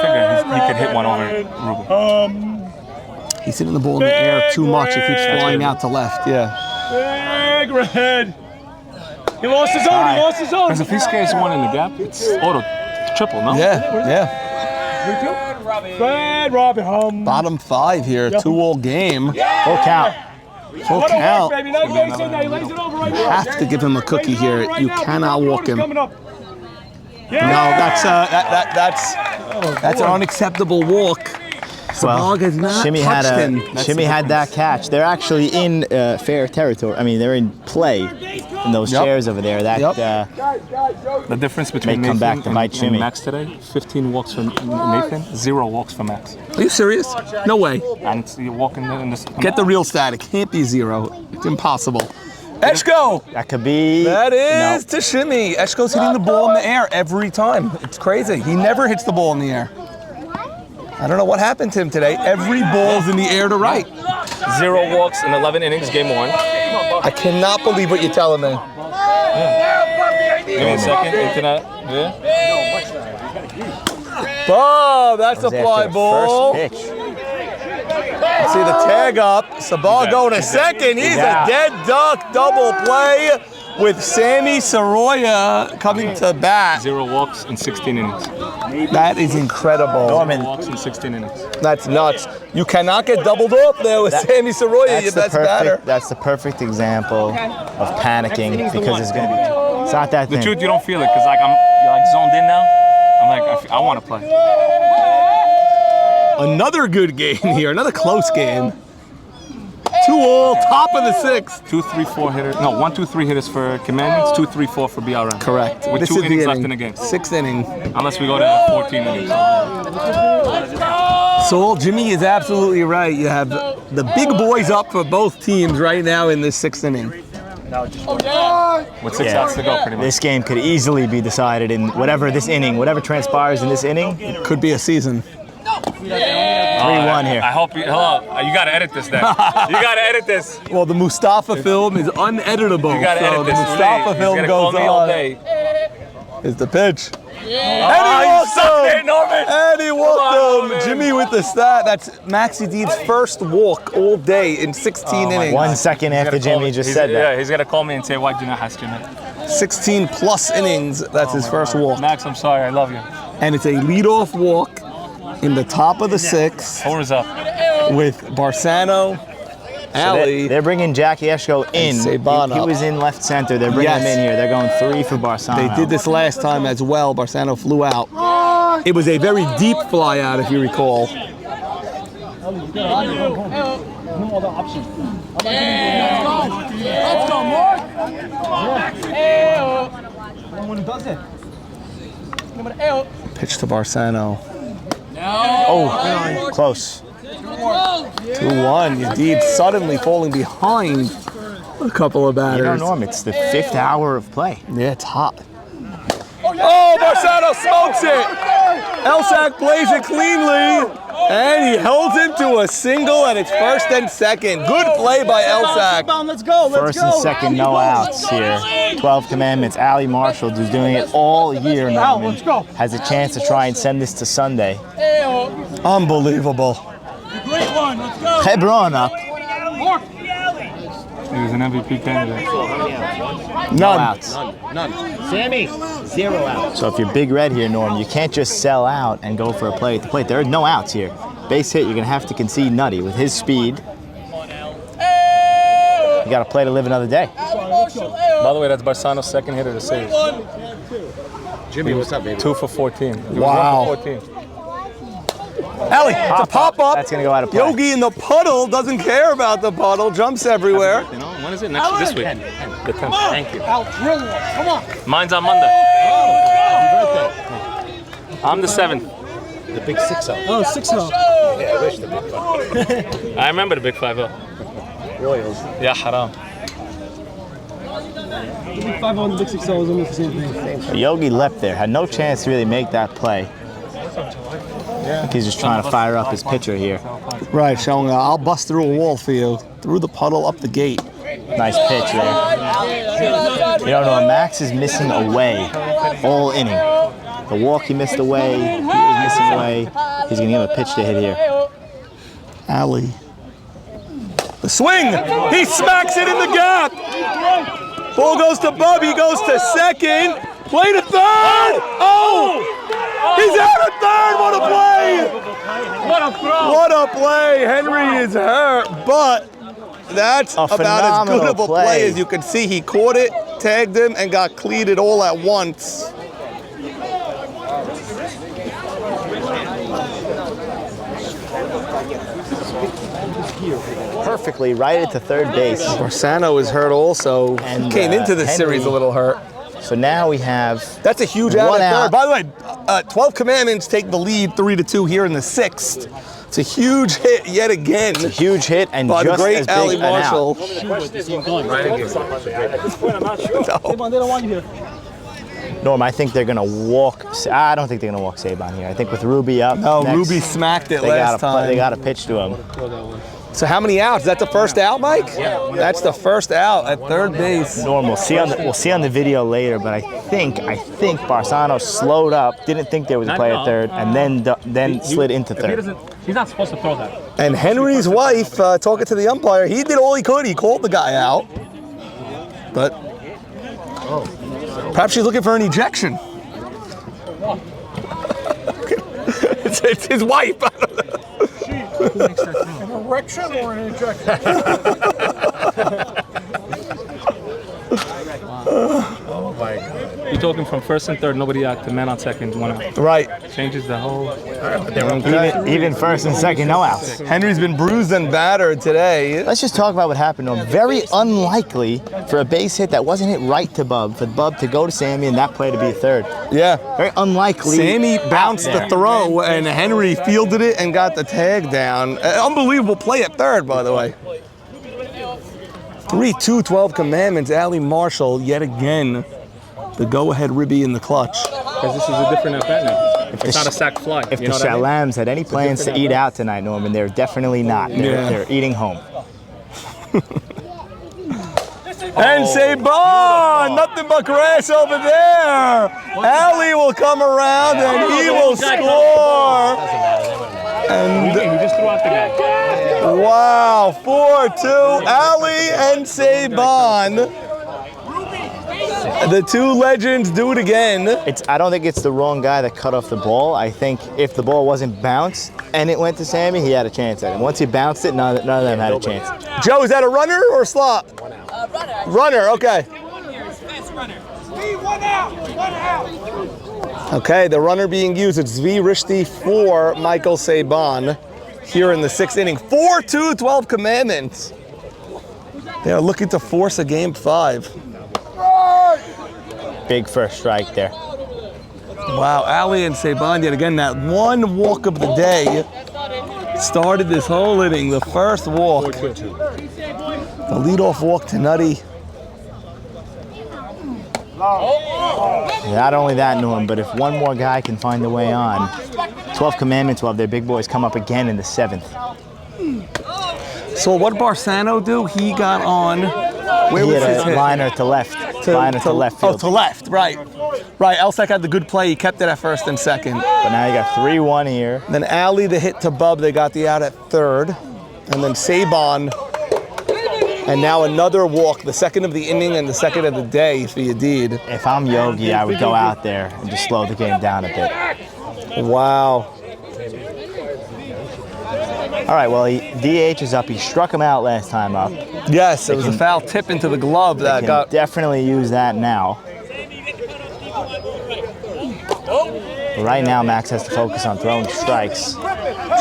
figure he could hit one over Ruben. He's hitting the ball in the air too much. It keeps flying out to left. Yeah. Big Red. He lost his own. He lost his own. Because if he scares one in the gap, it's auto triple, no? Yeah. Yeah. Bad Robin home. Bottom 5 here. 2-all game. Full count. Full count. Baby. Now he lays it over right now. Have to give him a cookie here. You cannot walk him. Coming up. No, that's an unacceptable walk. Sabag has not Shimmy touched him. Shimmy had that catch. They're actually in fair territory. I mean, they're in play in those chairs over there. That The difference between may come Nathan back to bite and Shimmy. Max today, 15 walks for Nathan, 0 walks for Max. Are you serious? No way. And you're walking in this. Get the real stat. It can't be 0. It's impossible. Eshko! That could be. That is to Shimmy. Eshko's hitting the ball in the air every time. It's crazy. He never hits the ball in the air. I don't know what happened to him today. Every ball's in the air to right. 0 walks in 11 innings, game 1. I cannot believe what you're telling me. Give me a second, internet. Yeah. Oh, that's a That was fly after the ball. first pitch. See the tag up. Sabag going to second. He's a dead duck double play with Sammy Soroya coming to bat. 0 walks in 16 innings. That is incredible. 0 walks in 16 innings. That's nuts. You cannot get doubled up there with Sammy Soroya, your best batter. That's the perfect example of panicking because it's going to be. It's not that The thin. truth, you don't feel it because you're like zoned in now. I'm like, I want to play. Another good game here, another close game. 2-all, top of the 6th. 2, 3, 4 hitters. No, 1, 2, 3 hitters for Commandants. 2, 3, 4 for BRM. Correct. With This 2 is innings the left inning. in the game. 6th inning. Unless we go to 14 innings. So Jimmy is absolutely right. You have the big boys up for both teams right now in this 6th inning. With 6 outs to go, pretty much. This game could easily be decided in whatever transpires in this inning. Could be a season. 3-1 here. I hope you. Hello. You gotta edit this then. You gotta edit this. Well, the Mustafa film is uneditable. You gotta so edit the this. Mustafa He's film gonna call goes me all on. day. is the pitch. Yeah. And he walked him. Jimmy with the stat. That's Maxi Deed's first walk all day in 16 innings. 1 second after Jimmy just said that. Yeah, he's gonna call me and say, why do you not have Jimmy? 16 plus innings. That's his first walk. Max, I'm sorry, I love you. And it's a leadoff walk in the top of the sixth. Orders up. With Barsano, Ali. They're bringing Jackie Eshko in. He was in left center. They're bringing him in here. They're going 3 for Barsano. They did this last time as well. Barsano flew out. It was a very deep fly out, if you recall. Let's go, Mark. Pitch to Barsano. Oh, close. 2-1. Indeed, suddenly falling behind a couple of batters. You know, Norm, it's the 5th hour of play. Yeah, it's hot. Oh, Barsano smokes it! Elsack plays it cleanly, and he holds him to a single, and it's first and second. Good play by Elsack. Let's go, First and second, no outs here. 12 commandments. Ali Marshall, who's doing it all year, Norman, has a chance to try and send this to Sunday. Unbelievable. Great one, let's go. Hebron up. He was an MVP candidate. No outs. None. Sammy, 0 outs. So if you're Big Red here, Norm, you can't just sell out and go for a play at the plate. There are no outs here. Base hit, you're going to have to concede Nutty. With his speed, you got to play to live another day. By the way, that's Barsano's second hit of the series. Jimmy, what's up, baby? 2 for 14. He was Wow. 1 for 14. Ellie, it's a pop-up. That's going to go out of play. Yogi in the puddle doesn't care about the puddle, jumps everywhere. You know, when is it? This week. Good time. Thank you. Out, drill one. Come on. Mine's on Monday. I'm the 7th. The big 6-0. Oh, 6-0. Yeah, I wish the big 5. I remember the big 5-0. Royals. Yeah, haram. The big 5-0 and the big 6-0 is almost the same thing. Yogi leapt there, had no chance to really make that play. He's just trying to fire up his pitcher here. Right, showing I'll bust through a wall for you. Through the puddle, up the gate. Nice pitch there. You don't know, Max is missing away all inning. The walk he missed away, he was missing away. He's going to give him a pitch to hit here. Ali. The swing! He smacks it in the gap! Ball goes to Bub, he goes to second. Play to third! Oh! He's out at third! What a play! What a throw! What a play! Henry is hurt, but that's about as good of a play as you can see. He caught it, tagged him, and got cleated all at once. Perfectly righted to third base. Barsano is hurt also. And came into this Henry, series a little hurt. So now we have That's a huge out one at third. out. By the way, 12 Commandments take the lead 3-2 here in the 6th. It's a huge hit yet again. a huge hit and by the just great as big Ali an out. Marshall. They don't want you here. Norm, I think they're going to walk. I don't think they're going to walk Saban here. I think with Ruby up. No, next, Ruby smacked it they last time. They got to pitch to him. So how many outs? Is that the first out, Mike? Yeah. That's the first out at third base. Norm, we'll see on the video later, but I think Barsano slowed up, didn't think there was a play at third, and then slid into third. He's not supposed to throw that. And Henry's wife, talking to the umpire, he did all he could. He called the guy out. But perhaps she's looking for an ejection. It's his wife. An erection or an ejection? Oh my God. You're talking from first and third, nobody out to man on second, 1 out. Right. Changes the whole. Even first and second, no outs. Henry's been bruised and battered today. Let's just talk about what happened to him. Very unlikely for a base hit that wasn't hit right to Bub, for Bub to go to Sammy and that play to be a third. Yeah. Very unlikely. Sammy bounced the there. throw, and Henry fielded it and got the tag down. Unbelievable play at third, by the way. 3-2, 12 Commandments. Ali Marshall, yet again, the go-ahead ribby in the clutch. Because this is a different at-bat now. It's not a sack fly. If you the know what I mean? Shalams had any plans to eat out tonight, Norman, they're definitely not. They're eating home. And Saban, nothing but grass over there. Ali will come around and he will score. And He just threw out the guy. wow, 4-2, Ali and Saban. The two legends do it again. I don't think it's the wrong guy that cut off the ball. I think if the ball wasn't bounced and it went to Sammy, he had a chance at it. Once he bounced it, none of them had a chance. Joe, is that a runner or a slot? Runner. Runner, okay. Okay, the runner being used, it's Zvi Rishti for Michael Saban here in the 6th inning. 4-2, 12 commandments. They are looking to force a game 5. Big first strike there. Wow, Ali and Saban yet again, that one walk of the day started this whole inning, the first walk. The leadoff walk to Nutty. Not only that, Norm, but if one more guy can find the way on, 12 commandments will have their big boys come up again in the 7th. So what did Barsano do? He got on, where was his hit? Liner to left. Liner to left field. Oh, to left, right. Right, Elsack had the good play. He kept it at first and second. But now you got 3-1 here. Then Ali, the hit to Bub, they got the out at third. And then Saban. And now another walk, the second of the inning and the second of the day for Yedid. If I'm Yogi, I would go out there and just slow the game down a bit. Wow. All right, well, DH is up. He struck him out last time up. Yes, it was a foul tip into the glove that got... Definitely use that now. But right now, Max has to focus on throwing strikes.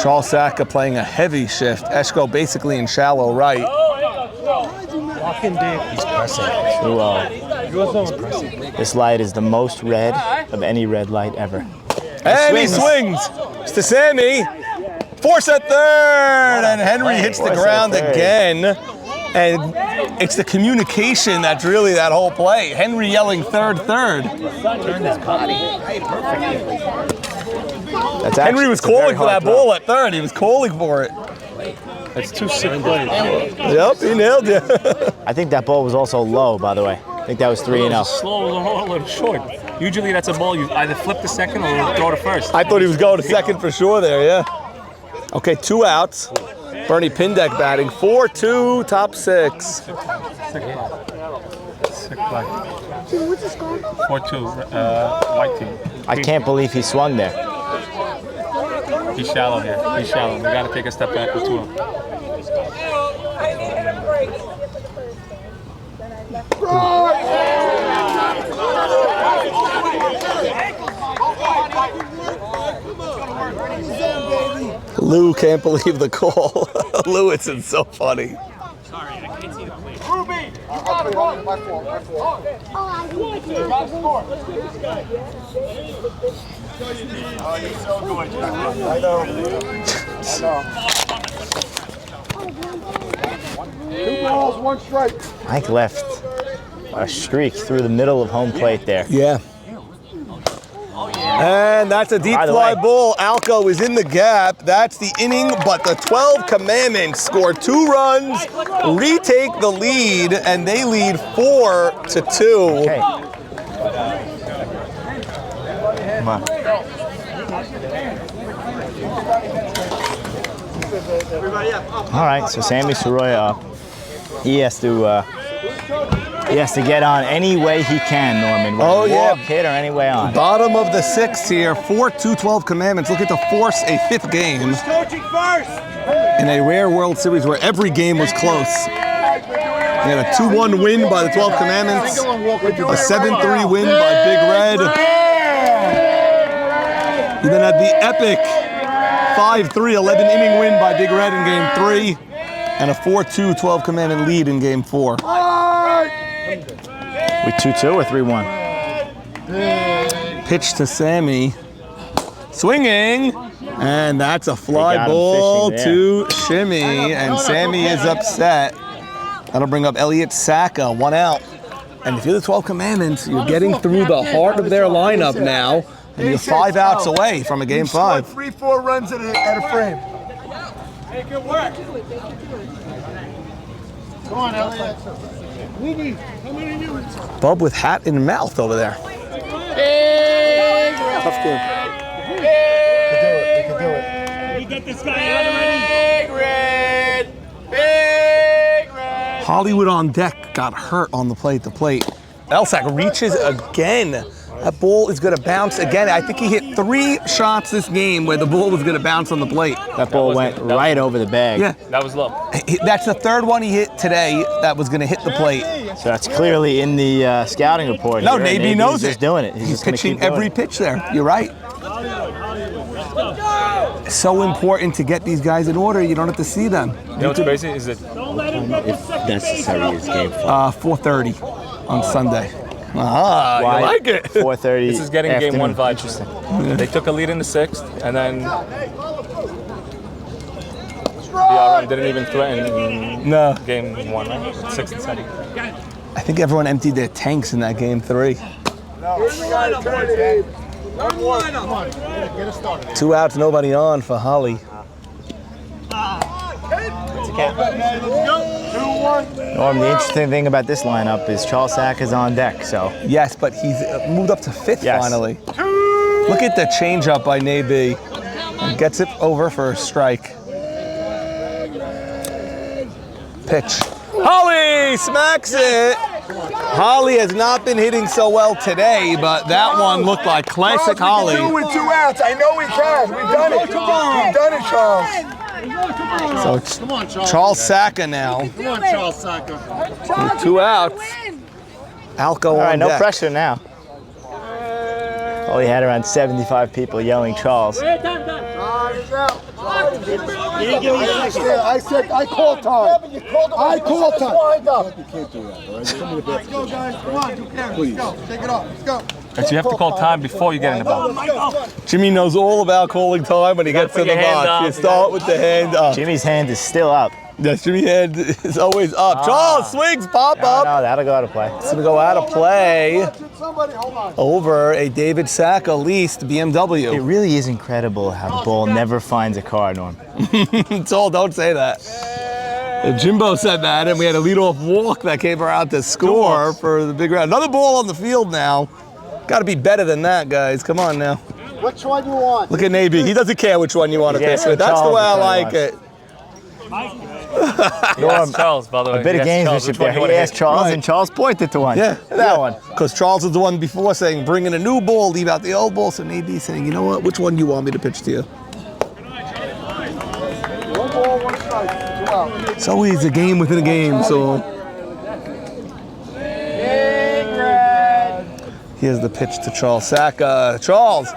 Charles Saka playing a heavy shift. Eshko basically in shallow right. He's pressing. This light is the most red of any red light ever. And he swings. It's to Sammy. Force at third, and Henry hits the ground again. And it's the communication that's really that whole play. Henry yelling third. Henry was calling for that ball at third. He was calling for it. That's 2 sick plays. Yep, he nailed it. I think that ball was also low, by the way. I think that was 3-0. Slow, a little short. Usually that's a ball you either flip to second or throw to first. I thought he was going to second for sure there, yeah. Okay, 2 outs. Bernie Pindek batting. 4-2, top 6. Sick play. 4-2, white team. I can't believe he swung there. He's shallow here. He's shallow. We got to take a step back with 2 of them. Lou can't believe the call. Lou, it's so funny. Sorry, I can't see the play. Ruby, you got it wrong. My fault. Oh, he's so good. I know. 2 balls, 1 strike. Mike left a streak through the middle of home plate there. Yeah. And that's a deep fly ball. Alco is in the gap. That's the inning, but the 12 commandments score 2 runs, retake the lead, and they lead 4-2. Okay. Come on. All right, so Sammy Soroya up. He has to get on any way he can, Norman. Oh, yeah. Walk, hit, or any way on. Bottom of the 6th here, 4-2, 12 commandments. Looking to force a 5th game in a rare World Series where every game was close. They had a 2-1 win by the 12 commandments, a 7-3 win by Big Red. You then had the epic 5-3, 11-inning win by Big Red in Game 3, and a 4-2, 12 commandment lead in Game 4. We 2-2 or 3-1? Pitch to Sammy. Swinging. And that's a fly ball to Shimmy. And Sammy is upset. That'll bring up Elliot Saka, 1 out. And if you're the 12 commandments, you're getting through the heart of their lineup now. And you're 5 outs away from a Game 5. 3-4 runs at a frame. Make it work. Come on, Elliot. Bub with hat in mouth over there. Tough game. They can do it. We get this guy out already. Hollywood on deck got hurt on the plate. Elsack reaches again. That ball is going to bounce again. I think he hit 3 shots this game where the ball was going to bounce on the plate. That ball went right over the bag. Yeah. That was low. That's the 3rd one he hit today that was going to hit the plate. So that's clearly in the scouting report. No, here. Naby knows He's it. just doing it. He's just gonna pitching keep doing every it. pitch there. You're right. So important to get these guys in order. You don't have to see them. You know what's crazy is that If necessary, is game 4:30 on Sunday. Ah, Why? you like it? 4:30. this is getting game 1 vibe. Interesting. They took a lead in the 6th, and then the didn't even threaten No. game 1, right? 6th and 7th. I think everyone emptied their tanks in that game 3. 2 outs, nobody on for Holly. Norm, the interesting thing about this lineup is Charles Sack is on deck, so. Yes, but he's moved up to 5th Yes. finally. Look at the changeup by Naby. And gets it over for a strike. Pitch. Holly smacks it. Holly has not been hitting so well today, but that one looked like classic Holly. We can do it with 2 outs. I know we can. We've done it. We've done it, Charles. So it's Charles Saka now. Come on, Charles Saka. With 2 outs. Alco All right, on no deck. pressure now. Only had around 75 people yelling Charles. I called time. I called time. You can't do that, all right? Come to the back. Let's go, guys. Come on, you can. Let's go. Take it off. Let's go. And so you have to call time before you get in the box. Jimmy knows all about calling time when he gets put in the your hand box. up. You start with the hand up. Jimmy's hand is still up. Yes, Jimmy's hand is always up. Charles swings, pop up. No, that'll go out of play. It's going to go out of play Somebody, hold on. over a David Saka leased It BMW. really is incredible how the ball never finds a car, Norm. Toll, don't say that. Jimbo said that, and we had a leadoff walk that came around to score for the big round. Another ball on the field now. Got to be better than that, guys. Come on now. Which one you want? Look at Naby. He doesn't care which one you want to Yeah, pitch with. That's the Charles way I is like very it. Yes, Charles, by the way. A bit of Yes, Charles, gamesmanship which one there. do you wanna He asked hit? Charles, Right. and Charles pointed to one. Yeah, That one. Because Charles was the one before saying, bring in a new ball, leave out the old ball. So Naby's saying, you know what? Which one do you want me to pitch to you? 1 ball, 1 strike. 2 out. It's always a game within a game, so. Here's the pitch to Charles Saka. Charles,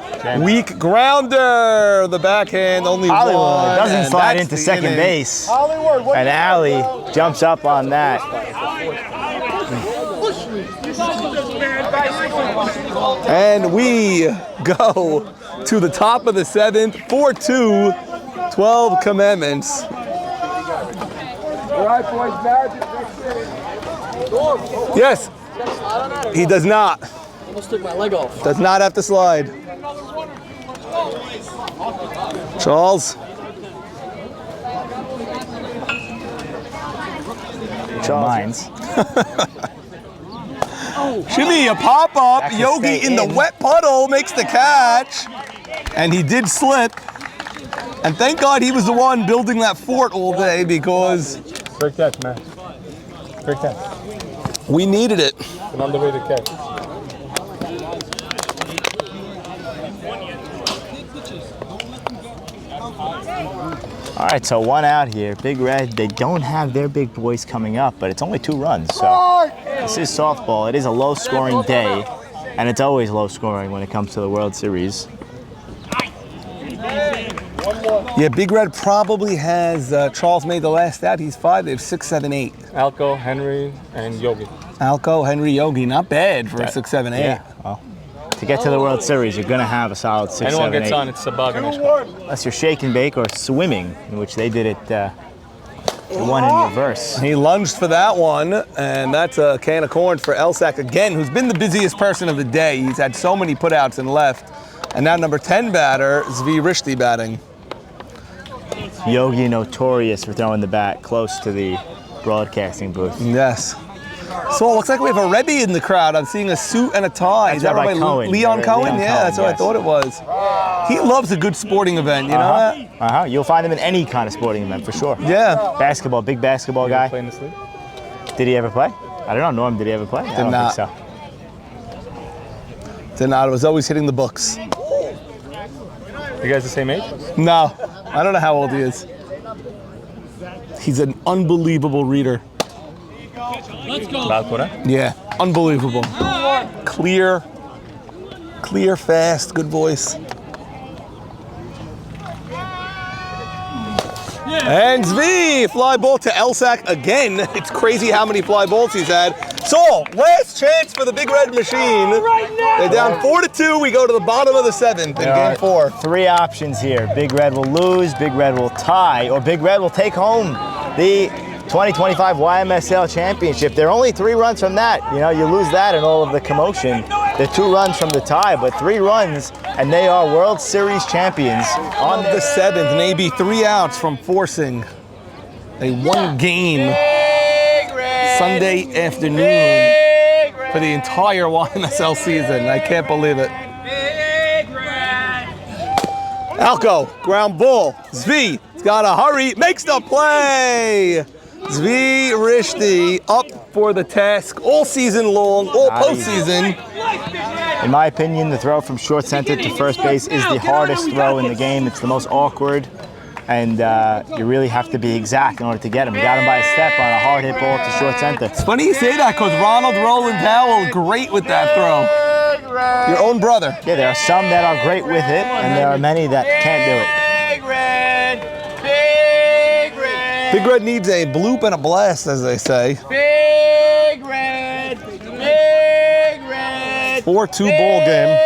weak grounder. The backhand, only Hollywood one. doesn't and slide that's into the second inning. base. Hollywood, what And Allie jumps up on that. And we go to the top of the 7th, 4-2, 12 commandments. All right, boys, Magic. Next inning. Yes, he does not. Almost took my leg off. Does not have to slide. Charles. Mines. Shimmy, a pop-up. That could Yogi stay in the in. wet puddle makes the catch. And he did slip. And thank God he was the one building that fort all day because Great catch, man. Great catch. we needed it. An underrated catch. All right, so 1 out here. Big Red, they don't have their big boys coming up, but it's only 2 runs. So this is softball. It is a low-scoring day, and it's always low-scoring when it comes to the World Series. Yeah, Big Red probably has Charles made the last out. He's 5. They have 6, 7, 8. Alco, Henry, and Yogi. Alco, Henry, Yogi, not bad for a 6, 7, 8. Yeah, well, to get to the World Series, you're going to have a solid 6, Anyone 7, gets 8. on, it's a bargain. Unless you're shake and bake or swimming, in which they did it the one in reverse. He lunged for that one, and that's a can of corn for Elsack again, who's been the busiest person of the day. He's had so many putouts and left. And now number 10 batter, Zvi Rishti batting. Yogi notorious for throwing the bat close to the broadcasting booth. Yes. So it looks like we have a Rebbe in the crowd. I'm seeing a suit and a tie. That's Is that Rabbi Rabbi Cohen. Leon Cohen? Leon Yeah, Cohen, that's what I thought it was. He loves a good sporting event, you know that? You'll find him in any kind of sporting event for sure. Yeah. Basketball, big basketball guy. Play in this league? Did he ever play? I don't know, Norm, did he ever play? I don't not. think so. Did not. I was always hitting the books. You guys the same age? No, I don't know how old he is. He's an unbelievable reader. Let's go. Yeah, unbelievable. Clear, fast, good voice. And Zvi, fly ball to Elsack again. It's crazy how many fly balls he's had. So, last chance for the Big Red Machine. They're down 4-2. We go to the bottom of the 7th in game 4. 3 options here. Big Red will lose, Big Red will tie, or Big Red will take home the 2025 YMSL Championship. They're only 3 runs from that. You know, you lose that and all of the commotion. They're 2 runs from the tie, but 3 runs, and they are World Series champions. On the 7th, maybe 3 outs from forcing a 1-game Sunday afternoon for the entire YMSL season. I can't believe it. Alco, ground ball. Zvi, he's got to hurry, makes the play. Zvi Rishti up for the task all season long, all postseason. In my opinion, the throw from short center to first base is the hardest throw in the game. It's the most awkward, and you really have to be exact in order to get him. Got him by a step on a hard hit ball to short center. It's funny you say that because Ronald Roland Powell, great with that throw. Your own brother. Yeah, there are some that are great with it, and there are many that can't do it. Big Red needs a bloop and a blast, as they say. Big Red! Big Red! 4-2 ball game.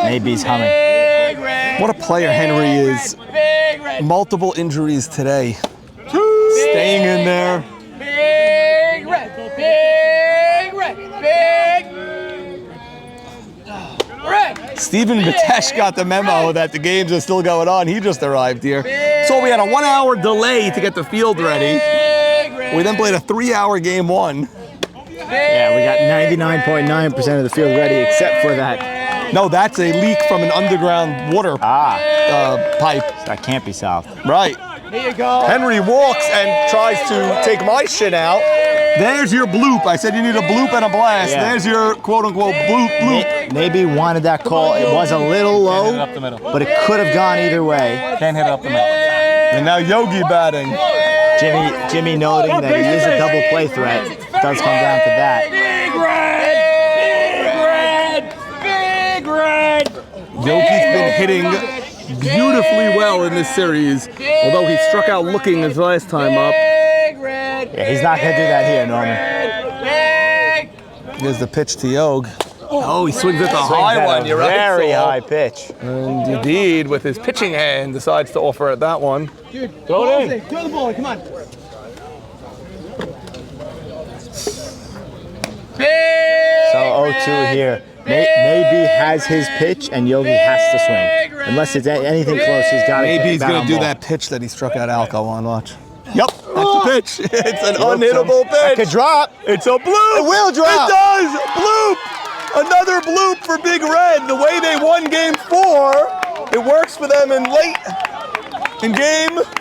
Maybe he's humming. What a player Henry is. Multiple injuries today. Staying in there. Big Red! Big Red! Big Red! Stephen Batesh got the memo that the games are still going on. He just arrived here. So we had a 1-hour delay to get the field ready. We then played a 3-hour game 1. Yeah, we got 99.9% of the field ready except for that. No, that's a leak from an underground water pipe. So that can't be solved. Right. Here you go. Henry walks and tries to take my shit out. There's your bloop. I said you need a bloop and a blast. Yeah. There's your quote-unquote bloop. Maybe wanted that call. It was a little low, Up the middle. but it could have gone either way. Can't hit it up the middle. And now Yogi batting. Jimmy noting that he is a double play threat. It does come down to that. Big Red! Big Red! Big Red! Yogi's been hitting beautifully well in this series, although he struck out looking his last time up. Yeah, he's not going to do that here, Norman. Here's the pitch to Yog. Oh, he swings at the Swings high at one. a You're right. very Saul. high pitch. And indeed, with his pitching hand, decides to offer at that one. Throw it in. Throw the ball, come on. So 0-2 here. Maybe has his pitch and Yogi has to swing. Unless it's anything close, he's got to Maybe he's going to do ball. that pitch that he struck out Alco on. Watch. Yep, that's the pitch. It's an unhittable It pitch. could drop. It's a bloop. It will drop. It does. Bloop. Another bloop for Big Red. The way they won Game 4, it works for them in Game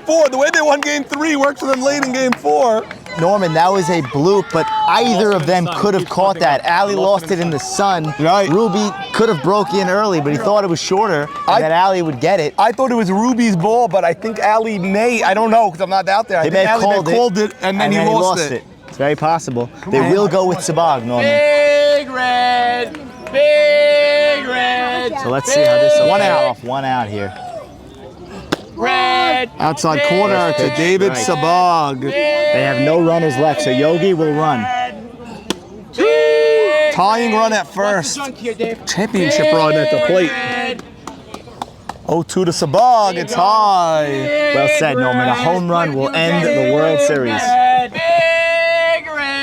4. The way they won Game 3 works for them late in Game 4. Norman, that was a bloop, but either of them could have caught that. Ali lost it in the sun. Right. Ruby could have broke in early, but he thought it was shorter, and that Ali would get it. I thought it was Ruby's ball, but I think Ali may. I don't know because I'm not out there. I They think may have Ali called it, and then he lost it. It's very possible. They will go with Sabag, Norman. Big Red! Big Red! So let's see how this will One pay out. off. 1 out here. Red! Outside corner to David Right. Sabag. They have no runners left, so Yogi will run. Tying run at first. Championship run at the plate. 0-2 to Sabag. It's high. Well said, Norman. A home run will end the World Series.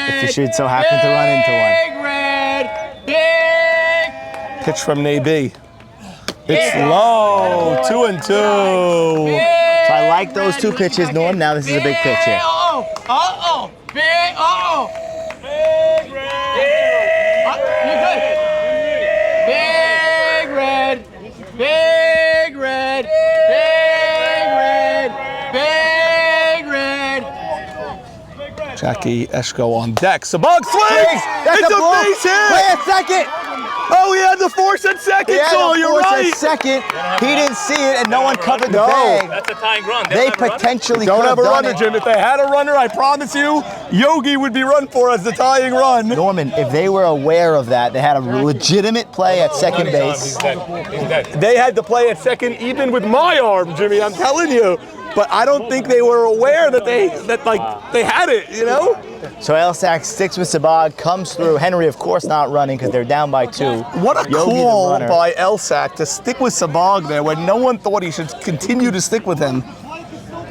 If you should so happen to run into one. Pitch from Nabi. It's low. 2-2. Ty I like those 2 pitches, Norm. Now this is a big pitch here. Uh-oh. Big, uh-oh. Big red. You're good. Big red. Big red. Big red. Big red. Jackie Eshko on deck. Sabog swings! That's It's a ball. base hit! Play at second. Oh, he had the force at second, so you're right. At second. He didn't see it, and no one covered the No. bag. That's a tying run. They potentially Don't could have have a done runner, it. Jim. If they had a runner, I promise you, Yogi would be run for as the tying run. Norman, if they were aware of that, they had a legitimate play at second base. He's dead. He's dead. They had to play at second even with my arm, Jimmy, I'm telling you. But I don't think they were aware that they had it, you know? So Elsack sticks with Sabag, comes through. Henry, of course, not running because they're down by 2. What a Yogi, the call runner. by Elsack to stick with Sabag there when no one thought he should continue to stick with him.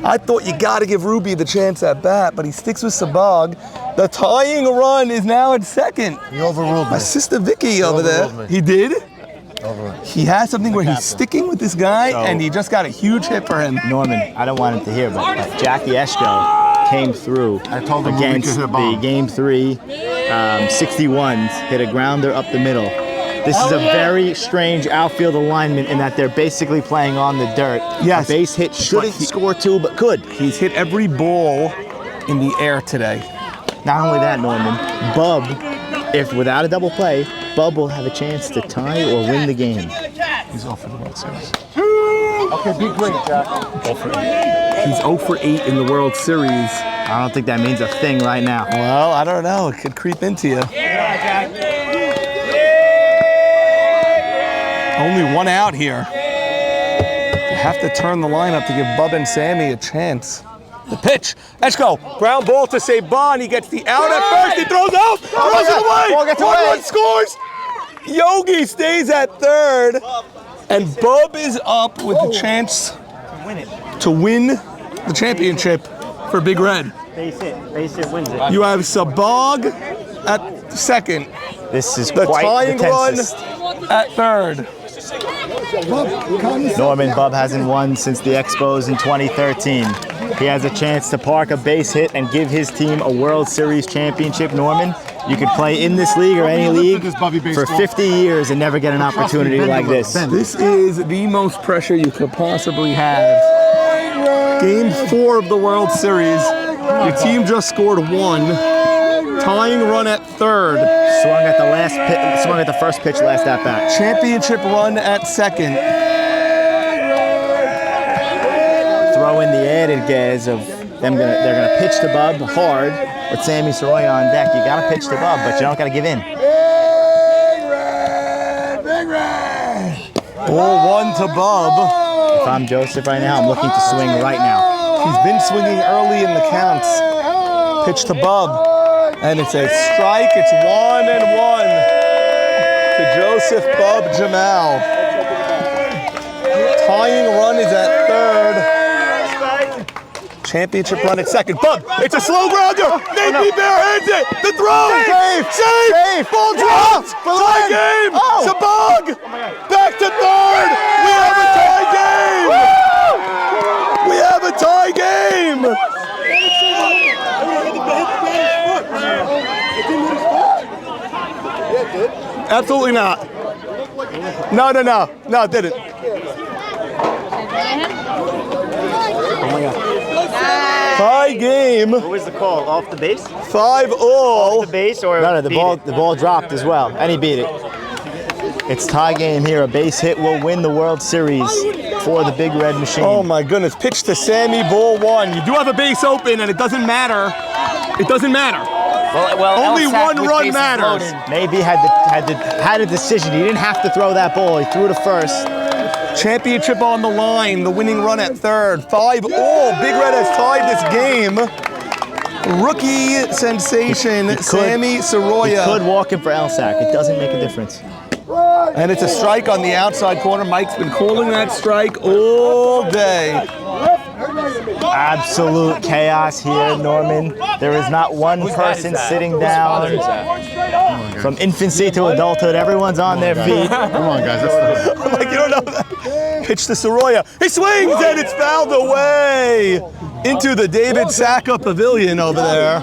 I thought you got to give Ruby the chance at bat, but he sticks with Sabag. The tying run is now at second. He overruled My me. sister Vicky over there. overruled me. He did? Overruled. He has something where he's sticking with this guy, and he just got a huge hit for him. Norman, I don't want him to hear, but Jackie Eshko came through I told him against we could hit a the bomb. Game 3 61s, hit a grounder up the middle. This is a very strange outfield alignment in that they're basically playing on the dirt. Yes. A base hit shouldn't score 2, but could. He's hit every ball in the air today. Not only that, Norman, Bub, if without a double play, Bub will have a chance to tie or win the game. He's off for the World Series. Okay, be great, Jack. He's 0 for 8 in the World Series. I don't think that means a thing right now. Well, I don't know. It could creep into you. Only 1 out here. You have to turn the lineup to give Bub and Sammy a chance. The pitch. Let's go. Ground ball to save Bond. He gets the out at first. He throws out. Throws it away. Ball gets 1 away. run scores. Yogi stays at third. And Bub is up with the chance to win the championship for Big Red. Base hit wins it. You have Sabag at second. This is The quite tying the run tensest. at third. Norman, Bub hasn't won since the Expos in 2013. He has a chance to park a base hit and give his team a World Series championship. Norman, you could play in this league or any league for 50 years and never get an opportunity like this. This is the most pressure you could possibly have. Game 4 of the World Series. Your team just scored 1. Tying run at third. Swung at the first pitch last at bat. Championship run at second. Throw in the added gas of they're gonna pitch to Bub hard with Sammy Soroya on deck. You gotta pitch to Bub, but you don't gotta give in. Ball 1 to Bub. If I'm Joseph right now, I'm looking to swing right now. He's been swinging early in the counts. Pitch to Bub. And it's a strike. It's 1-1 to Joseph Bub Jamal. Tying run is at third. Championship run at second. Bub, it's a slow grounder. Nate barehands it. The throw. Save. Ball dropped. Tie game. Sabag. Back to third. We have a tie game. We have a tie game. Absolutely not. No, it didn't. Tie game. What was the call? Off the base? 5-all. The base or no? The ball dropped as well, and he beat it. It's tie game here. A base hit will win the World Series for the Big Red Machine. Oh my goodness! Pitch to Sammy, ball 1. You do have a base open, and it doesn't matter. It doesn't matter. Well, only Elsack 1 with run bases matters. loaded, maybe had a decision. He didn't have to throw that ball. He threw to first. Championship on the line. The winning run at third. 5-all. Big Red has tied this game. Rookie sensation Sammy Soroya. He could walk him for Elsack. It doesn't make a difference. And it's a strike on the outside corner. Mike's been calling that strike all day. Absolute chaos here, Norman. There is not one person sitting down. From infancy to adulthood, everyone's on their feet. Come on, guys. That's I'm like, you don't know that. Pitch to Soroya. He swings and it's fouled away into the David Sacca Pavilion over there.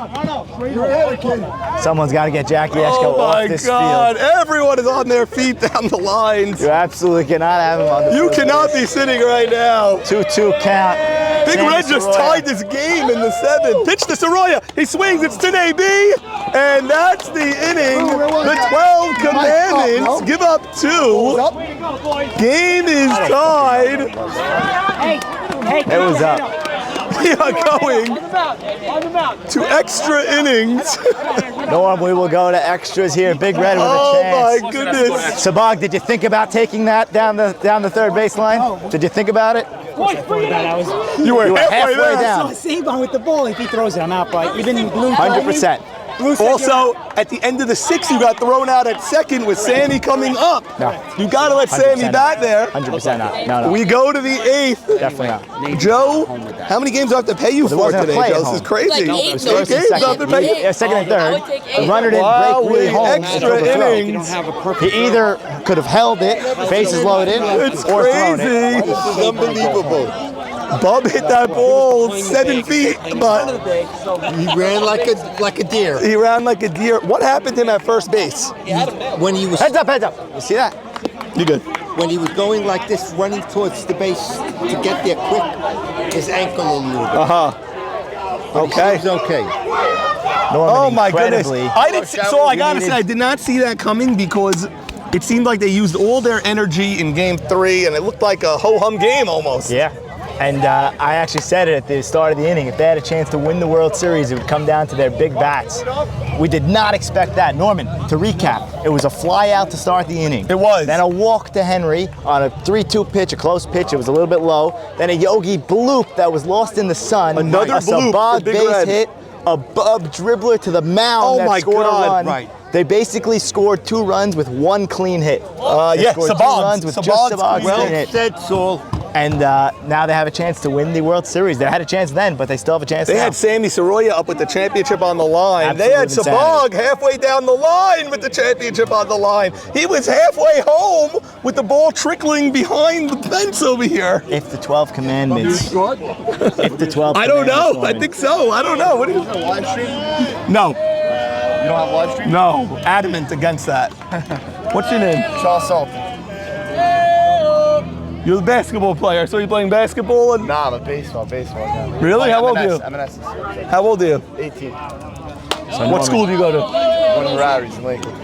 Someone's got to get Jackie Eshko off this Oh my God! field. Everyone is on their feet down the lines. You absolutely cannot have him on the You field. cannot be sitting right now. 2-2 count. Big Sammy Red just Soroya. tied this game in the 7th. Pitch to Soroya. He swings. It's Tanae B. And that's the inning. The 12 Commandments give up 2. Game is tied. It was up. We are going to extra innings. Norm, we will go to extras here. Big Red with a chance. Oh my goodness. Sabag, did you think about taking that down the third baseline? Did you think about it? You were halfway there. down. Save on with the ball. If he throws it, I'm out. But even blue. 100%. Also, at the end of the 6th, you got thrown out at second with Sammy coming up. No. You got to let Sammy bat there. 100% not. No. We go to the 8th. Definitely not. Joe, how many games do I have to pay you There for wasn't a today, play at Joe? This is home. crazy. Like 8 It was no, first and games second. after making- Yeah, second and I third. would take The 8. runner didn't Wow, break really home. extra until the throw. innings. He either could have held it, bases loaded, It's or thrown it. crazy. This is unbelievable. Bub hit that ball 7 feet, but He ran like a deer. he ran like a deer. What happened to him at first base? When he was Heads up, heads up. You see that? You good? when he was going like this, running towards the base to get there quick, his ankle a little bit. Okay. He's okay. Norman, Oh my goodness! incredibly- I didn't. So I gotta say, I did not see that coming because it seemed like they used all their energy in Game 3, and it looked like a ho-hum game almost. Yeah. And I actually said it at the start of the inning. If they had a chance to win the World Series, it would come down to their big bats. We did not expect that. Norman, to recap, it was a fly out to start the inning. It was. Then a walk to Henry on a 3-2 pitch, a close pitch. It was a little bit low. Then a Yogi bloop that was lost in the sun. Another a bloop for Sabag Big base Red. hit. A Bub dribbler to the mound Oh that my scored God, a run. right. They basically scored 2 runs with 1 clean hit. They Yeah, scored 2 Sabag's- runs with just Sabag's Sabag's clean clean hit. hit. Said Saul. And now they have a chance to win the World Series. They had a chance then, but they still have a chance They now. had Sammy Soroya up with the championship on the line. They had Absolute Sabag halfway down the line with the championship on the line. He was halfway home with the ball trickling behind the fence over here. If the 12 commandments. If the 12 I don't know. commandments I think so. I don't know. What do you Live stream? No. You don't have live stream? No. Adamant against that. What's your name? Charles Salton. You're the basketball player. So you're playing basketball and Nah, I'm a baseball guy. Really? How old are you? M&S. How old are you? 18. What school do you go to? One of the Rowdies in Lakewood.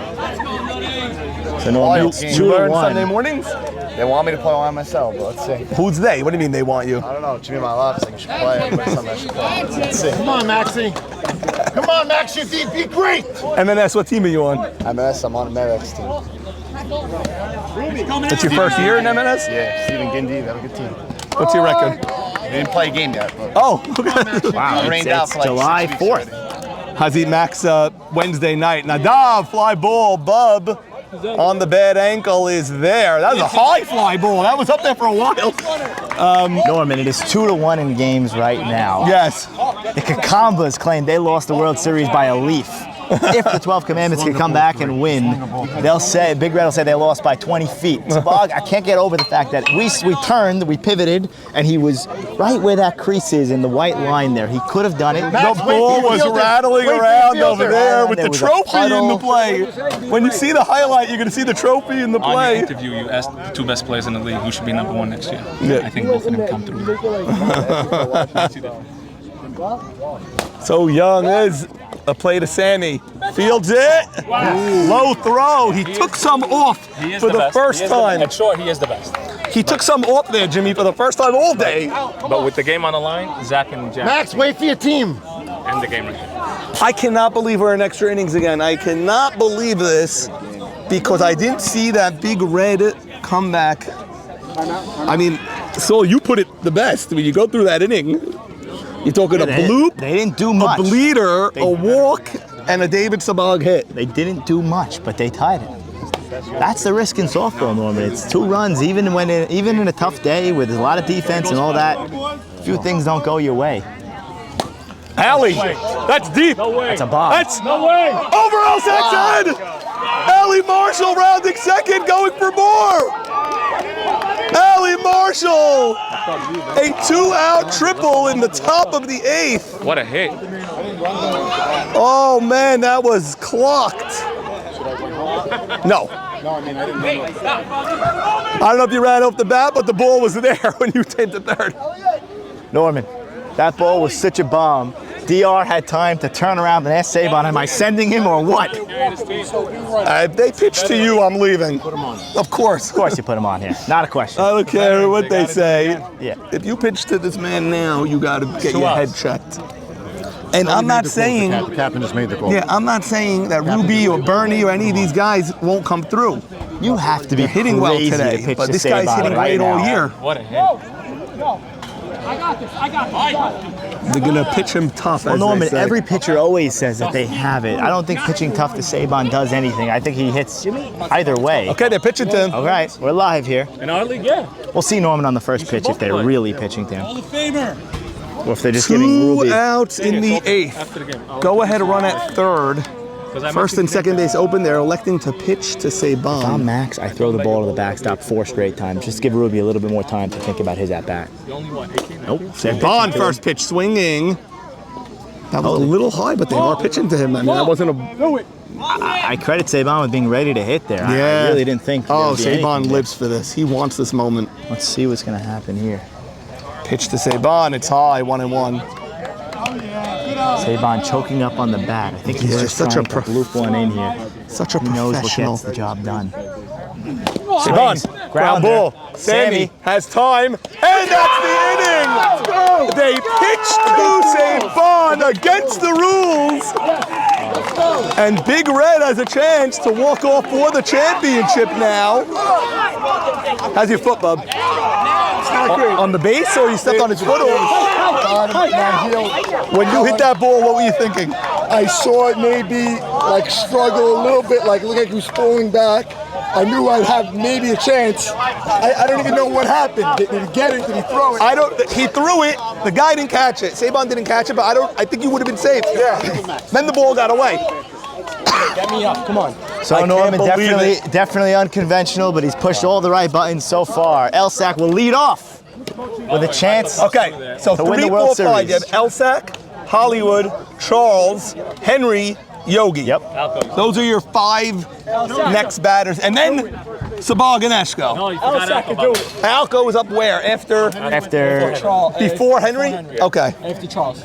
So Norman, You- it's You learn 2-1. Sunday mornings? They want me to play on myself, but let's see. Who's they? What do you mean they want you? I don't know. Jimmy, my lob's like, you should play. Everybody something I should play. Let's see. Come on, Maxie. Come on, Max. You'd be great. M&S, what team are you on? M&S, I'm on a Merrick's team. It's your first year in M&S? Yeah, Stephen Gindy, they have a good team. What's your record? They didn't play a game yet, but Oh, okay. Wow, it rained it's out for like July 6 weeks 4th. already. Hazy Max Wednesday night. Nadav, fly ball, Bub on the bad ankle is there. That was a high fly ball. That was up there for a while. Norman, it is 2-1 in games right now. Yes. The Kakambas claim they lost the World Series by a leaf. If the 12 Commandments can come back and win, they'll say, Big Red will say they lost by 20 feet. Sabag, I can't get over the fact that we turned, we pivoted, and he was right where that crease is in the white line there. He could have done it. The ball was rattling around over there with the trophy in the play. When you see the highlight, you're going to see the trophy in the On your play. interview, you asked the 2 best players in the league who should be number 1 next year. Yeah. I think both of them come through. So Young is a play to Sammy. Fields it. Low throw. He took some off for the first time. At short, he is the best. He took some off there, Jimmy, for the first time all day. But with the game on the line, Zach and Jack Max, wait for your team. end the game right there. I cannot believe we're in extra innings again. I cannot believe this because I didn't see that Big Red comeback. I mean, Saul, you put it the best. When you go through that inning, you're talking a bloop, They didn't do much. a bleeder, a walk, and a David Sabag hit. They didn't do much, but they tied it. That's the risk in softball, Norman. It's 2 runs, even in a tough day with a lot of defense and all that. Few things don't go your way. Allie, that's deep. That's a bomb. That's overall section. Allie Marshall rounding second, going for more. Allie Marshall! A 2-out triple in the top of the 8th. What a hit. Oh man, that was clocked. No. I don't know if you ran off the bat, but the ball was there when you came to third. Norman, that ball was such a bomb. DR had time to turn around and ask Saban, am I sending him or what? If they pitch to you, I'm leaving. Of course. Of course you put him on here. Not a question. I don't care what they say. Yeah. If you pitch to this man now, you got to get your head checked. And I'm not saying The captain just made the call. Yeah, I'm not saying that Ruby or Bernie or any of these guys won't come through. You have to be hitting well crazy today, to pitch but to this guy's Saban hitting right great all now. year. What a hit. They're gonna pitch him tough. Well, as Norman, they say. every pitcher always says that they have it. I don't think pitching tough to Saban does anything. I think he hits either way. Okay, they're pitching to him. All right, we're live here. In our league, yeah. We'll see Norman on the first pitch if they're really pitching to him. Or if they're just giving 2 Ruby. outs in the 8th. Go ahead and run at third. First and second base open. They're electing to pitch to If I'm Saban. Max, I throw the ball to the backstop 4 straight times. Just give Ruby a little bit more time to think about his at-bat. Nope. Saban first pitch swinging. That was a little high, but they are pitching to him. I mean, that wasn't a. I credit Saban with being ready to hit there. Yeah. I really didn't think. there Oh, would be anything Saban there. lives for this. He wants this moment. Let's see what's going to happen here. Pitch to Saban. It's high, 1-1. Saban choking up on the bat. I think he's Yeah, just such trying a to loop one in here. Such a He knows what professional. gets the job done. Saban, ground ball. Sammy has time, and that's the inning. They pitched to Saban against the rules, and Big Red has a chance to walk off for the championship now. How's your foot, bub? On the base, or you stepped on his foot? Or? When you hit that ball, what were you thinking? I saw it maybe like struggle a little bit, like look like he was falling back. I knew I'd have maybe a chance. I don't even know what happened. Did he get it? Did he throw it? I don't. He threw it. The guy didn't catch it. Saban didn't catch it, but I think you would have been safe. Yeah. Then the ball got away. Get me up. Come on. So I Norman, can't believe definitely unconventional, but he's pushed all the right buttons so far. Elsack will lead off with a chance. Okay, so to win 3, the World 4, 5. You have Series. Elsack, Hollywood, Charles, Henry, Yogi. Yep. Those are your 5 next batters, and then Sabah Ganeshko. No, you forgot Alco. Alco was up where? After before Henry? Okay. After Charles.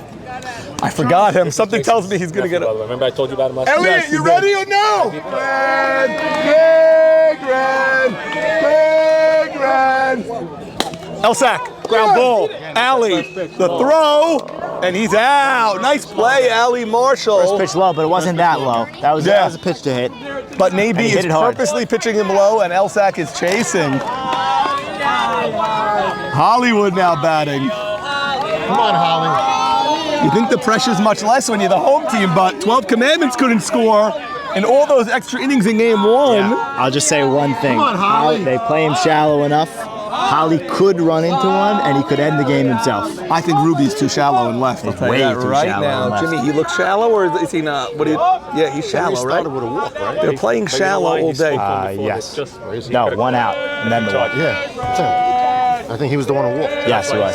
I forgot him. Something tells me he's gonna get it. Remember I told you about him last Elliot, you ready or no? Big Red! Elsack, ground ball. Alley, the throw, and he's out. Nice play, Alley Marshall. First pitch low, but it wasn't that low. That was a pitch to hit. But maybe And he he's hit it hard. purposely pitching him low, and Elsack is chasing. Hollywood now batting. Come on, Holly. You think the pressure's much less when you're the home team, but 12 Commandments couldn't score in all those extra innings in game 1. Yeah. I'll just say one thing. Come on, Holly. They play him shallow enough. Holly could run into one, and he could end the game himself. I think Ruby's too shallow and left. I'll tell you Way that too right shallow and now. left. Jimmy, he looks shallow, or is he not? What do you? Yeah, he's shallow, right? With a walk, right? They're playing shallow all day. Yes. No, 1 out, and then the walk. Yeah. I think he was the one who walked. Yes, he was.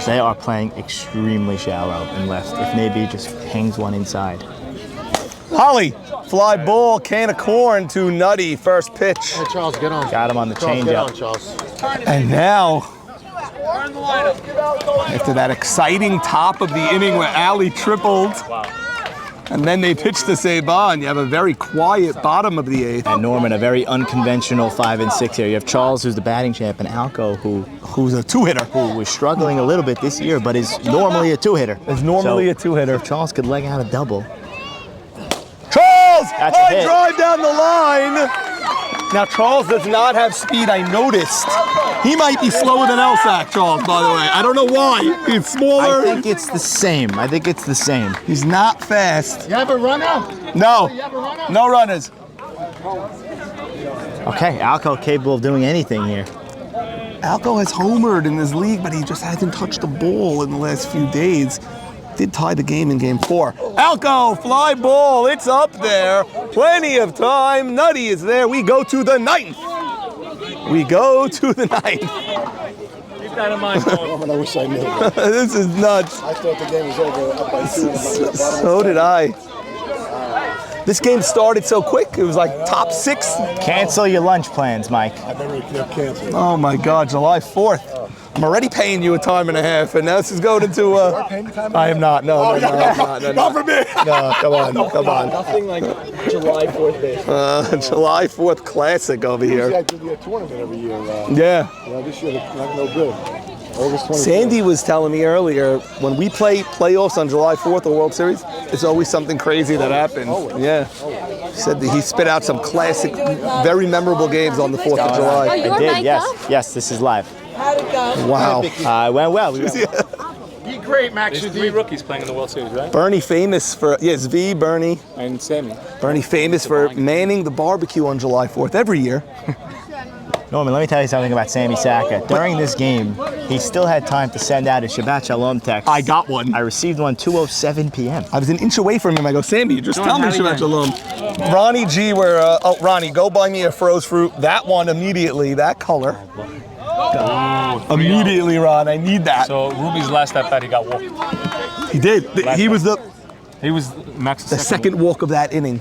They are playing extremely shallow and left. If maybe just hangs one inside. Holly, fly ball, can of corn to Nutty, first pitch. Hey, Charles, get on. Got him on the Charles, get on, changeup. Charles. And now, after that exciting top of the inning where Alley tripled, and then they pitched to Saban, you have a very quiet bottom of the 8th. And Norman, a very unconventional 5 and 6 here. You have Charles, who's the batting champ, and Alco, Who's a 2-hitter. who was struggling a little bit this year, but is normally a 2-hitter. Is normally So, a 2-hitter. If Charles could leg out a double. Charles! That's a High hit. drive down the line. Now, Charles does not have speed, I noticed. He might be slower than Elsack, Charles, by the way. I don't know why. He's smaller. I think it's the same. He's not fast. You have a runner? No. You have a runner? No runners. Okay, Alco capable of doing anything here. Alco has homered in this league, but he just hasn't touched the ball in the last few days. Did tie the game in game 4. Alco, fly ball, it's up there. Plenty of time. Nutty is there. We go to the 9th. We go to the ninth. Keep that in mind, Norman. I wish I knew. This is nuts. I thought the game was over up by 2 in the bottom. So did I. This game started so quick. It was like top 6. Cancel your lunch plans, Mike. I remember it kept canceled. Oh my God, July 4th. I'm already paying you a time and a half, and now this is going into. I am not. No, no, no, Not for me. No, come on. Nothing like July 4th day. July 4th classic over Usually here. I do the tournament every year. Yeah. This year, not no good. August 24th. Sandy was telling me earlier, when we play playoffs on July 4th, the World Series, it's always something crazy that happens. Yeah. He said that he spit out some classic, very memorable games on the 4th of July. Oh, you I were did, mic'd yes. up? Yes, this is live. How'd it go? Wow. It went well. We went well. Be great, Max. There's 3 rookies playing in the World Series, right? Bernie famous for, yes, V, Bernie. And Sammy. Bernie famous for manning the barbecue on July 4th every year. Norman, let me tell you something about Sammy Saka. During this game, he still had time to send out a Shabbat Shalom text. I got one. I received one 2:07 p.m. I was an inch away from him. I go, Sammy, just tell me Shabbat Shalom. Ronnie G, Ronnie, go buy me a froze fruit. That one immediately, that color. Immediately, Ron, I need that. So Ruby's last at bat, he got walked. He did. He was Max's the second walk of that inning.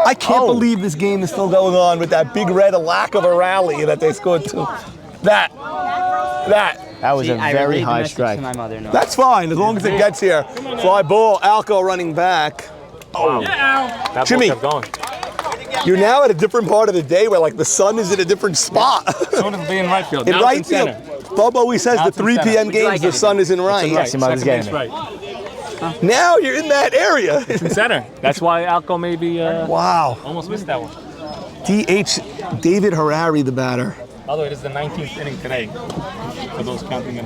I can't believe this game is still going on with that big red, a lack of a rally that they scored to. That was a very high strike. That's fine, as long as it gets here. Fly ball, Alco running back. Oh, that Jimmy. ball kept going. You're now at a different part of the day where like the sun is in a different spot. Soon as be in right field. In Now right it's in field. center. Bob always says Now the it's in 3 center. p.m. games, the sun is in right. Right. Yes, he must Second get base it. right. Now you're in that area. It's in center. That's why Alco maybe Wow. almost missed that one. D.H. David Harari, the batter. Although it is the 19th inning today, for those counting it.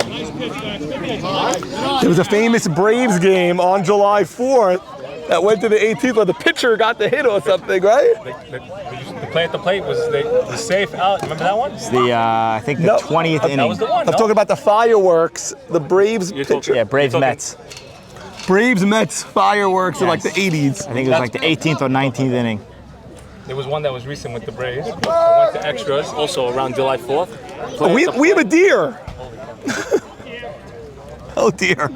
There was a famous Braves game on July 4th that went to the 18th where the pitcher got the hit or something, right? The play at the plate was the safe out. Remember that one? It's the, I think the 20th inning. That was the one. I'm talking about the fireworks, the Braves pitcher. Yeah, Braves Mets. Braves Mets fireworks in like the 80s. I think it was like the 18th or 19th inning. There was one that was recent with the Braves. It went to extras, also around July 4th. We have a deer. Oh dear.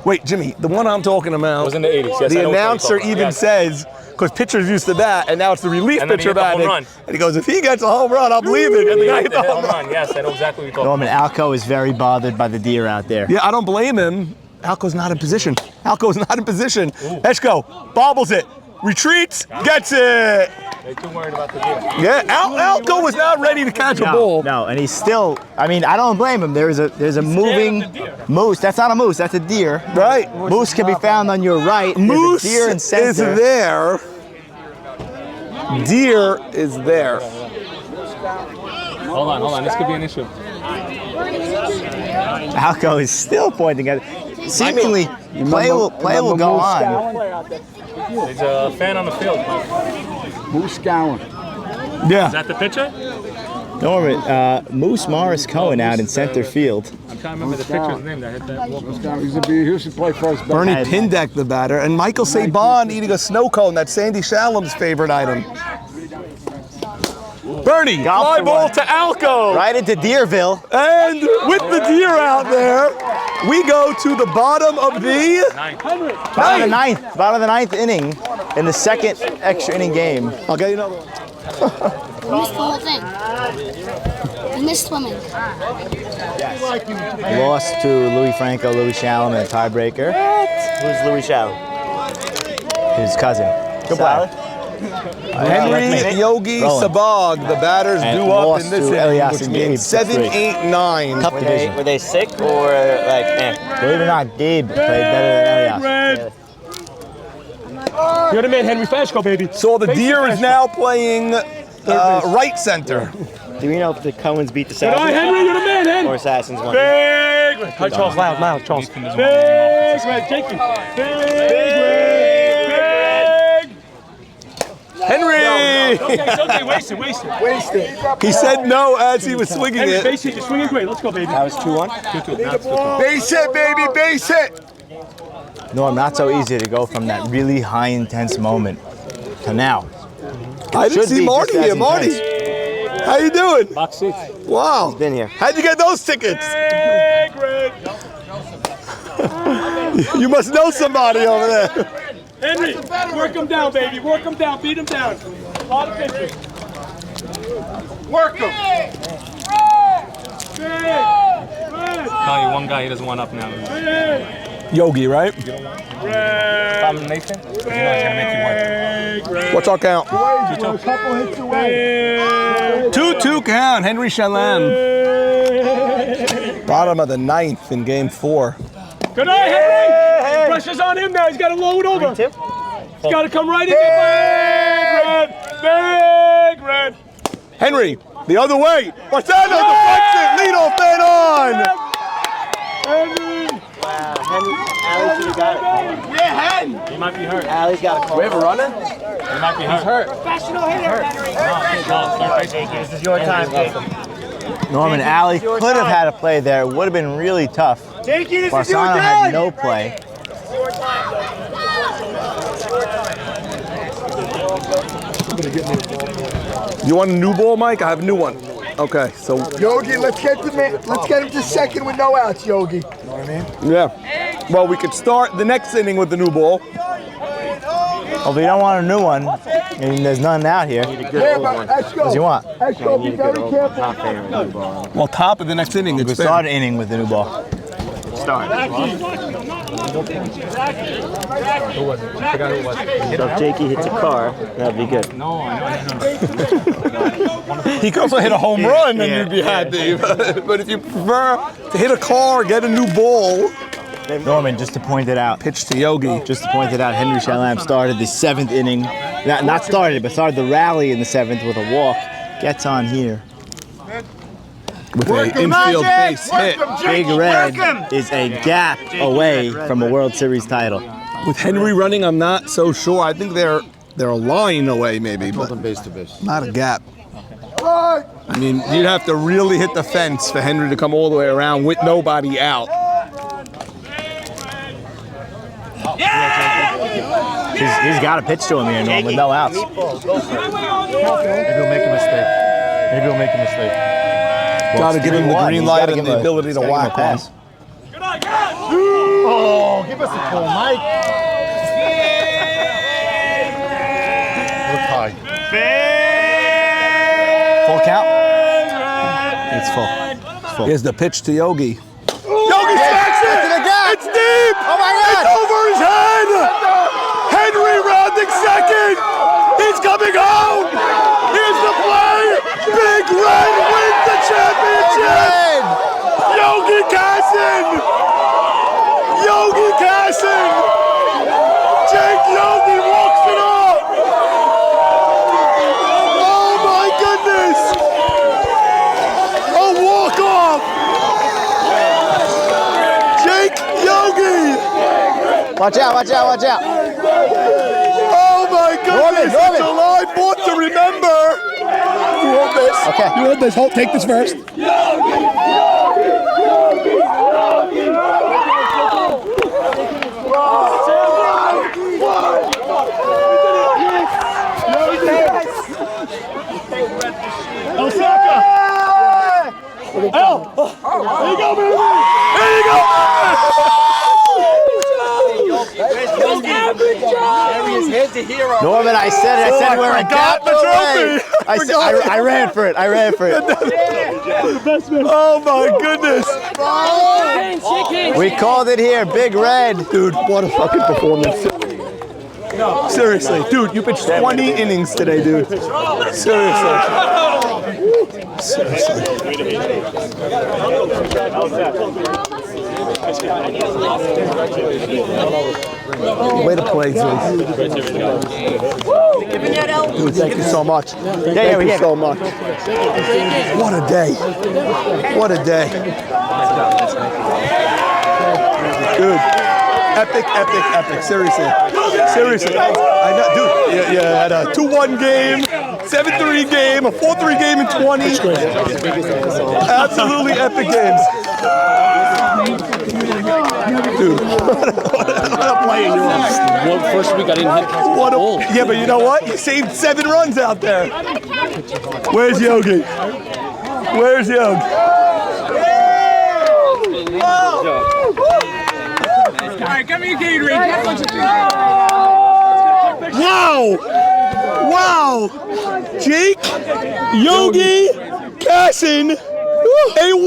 Wait, Jimmy, the one I'm talking about. It was in the 80s. Yes, the I know what you're announcer talking about. even Yes. says, because pitchers used to bat, and now it's the relief And then he pitcher hit the home batting. run. And he goes, if he gets a home run, I'll believe it. And the guy hit the home run. Yes, I know exactly what you're talking Norman, Alco is very bothered by the deer out there. Yeah, I don't blame him. Alco's not in position. Alco's not in position. Eshko bobbles it, retreats, gets it. They're too worried about the deer. Yeah, Alco was not ready to catch a ball. No, and he's still, I mean, I don't blame him. There's a moving moose. That's not a moose, that's a deer. Right. Moose can be found on your right. There's Moose a deer in center. is there. Deer is there. Hold on. This could be an issue. Alco is still pointing at it. Seemingly, play will go on. There's a fan on the field. Moose Gowan. Yeah. Is that the pitcher? Norman, Moose Morris Cohen out in center field. I'm trying to remember the pitcher's name that hit that walk. He should play first. Bernie Pindeck, the batter, and Michael Saban eating a snow cone. That's Sandy Shalom's favorite item. Bernie, fly ball to Alco. Right into Deerville. And with the deer out there, we go to the bottom of the Bottom of the ninth inning in the second extra inning game. I'll get you another one. You missed the whole thing. You missed swimming. Lost to Louis Franco, Louis Shalom in a tiebreaker. Who's Louis Shalom? His cousin. Good player. Henry Yogi Sabag, the batters And due up lost in this to inning, Elias which and means Gabe, 7, 8, 9. Tough division. Were they sick or like Believe it or not, Gabe played better than Elias. You're the man, Henry Fashko, baby. So the deer is now playing right center. Do we know if the Coens beat the Good eye, Assassins? Henry, you're the man, Henry. Or Assassins won? Big red. Hi, Charles, loud, Charles. Big red, Jakey. Big red. Henry! It's okay, waste it. He said no as he was swinging Henry, it. base hit, you're swinging great. Let's go, baby. That was 2-1? 2-2, now it's 2-2. Base hit, baby, base hit. No, not so easy to go from that really high intense moment to now. I didn't Should see be Marty just as here. Marty. intense. How you doing? Box seats. Wow. He's been here. How'd you get those tickets? Big Red. You must know somebody over there. Henry, work him down, baby. Work him down. Beat him down. A lot of pitches. Work him. Tell you one guy he doesn't want up now. Yogi, right? Combination? You know it's gonna make you work. What's our count? 2-2. 2-2 count. Henry Chalam. Bottom of the ninth in game 4. Good night, Henry! Pressure's on him now. He's got to load over. He's got to come right in. Big Red! Henry, the other way. Marcelo deflects it. Leadoff man on. Wow, Henry, Allie should have got it. Yeah, Hen! He might be hurt. Allie's got a call. We have a runner? He might be hurt. He's hurt. Professional hitter, Henry. This is your time, Jake. Norman Alley could have had a play there. It would have been really tough. Barsano had no play. You want a new ball, Mike? I have a new one. Okay, so Yogi, let's get him to second with no outs, Yogi. You know what I mean? yeah. Well, we could start the next inning with the new ball. Well, if you don't want a new one, and there's none out here, Yeah, but let's go. what do you want? Let's go. Be very careful. Well, top of the next inning. We It's fair. start an inning with the new ball. So if Jakey hits a car, that'd be good. He could also hit a home run and you'd be happy. But if you prefer to hit a car, get a new ball. Norman, just to point it out. Pitch to Yogi. Just to point it out, Henry Chalam started the 7th inning. Not started, but started the rally in the 7th with a walk. Gets on here. With an infield base hit. Big Red is a gap away from a World Series title. With Henry running, I'm not so sure. I think they're a line away maybe, but Base to base. not a gap. I mean, you'd have to really hit the fence for Henry to come all the way around with nobody out. He's got to pitch to him here, Norman, with no outs. Maybe he'll make a mistake. Maybe he'll make a mistake. Got to give him the green light and the ability to whack on. Oh, give us a call, Mike. Look high. Full count? It's full. Here's the pitch to Yogi. Yogi smacks it! It's deep! Oh my God! It's over his head! Henry rounding second! He's coming home! Here's the play! Big Red wins the championship! Yogi Kassin! Yogi Kassin! Jake Yogi walks it off! Oh my goodness! A walk-off! Jake Yogi! Watch out, watch out, watch out. Oh my goodness! Norman. July 4th to remember! You want this? Okay. You want this? Take this first. Osaka! There you go, baby! There you go! Norman, I said it. I said we're a gap the away. trophy. I ran for it. I ran for it. Oh my goodness! We called it here. Big Red. Dude, what a fucking performance. Seriously, dude, you pitched 20 innings today, dude. Seriously. Way to play, Zeus. Dude, thank you so much. Thank you so much. What a day. What a day. Dude, epic, epic, epic. Seriously. Seriously. I know, dude, you had a 2-1 game, 7-3 game, a 4-3 game in 20. Absolutely epic games. Dude, what a playing. Well, first week I didn't hit What a, yeah, but you know what? You saved 7 runs out there. Where's Yogi? Where's Yogi? All right, come here, Gatorade. Wow! Wow! Jake, Yogi, Cassin, a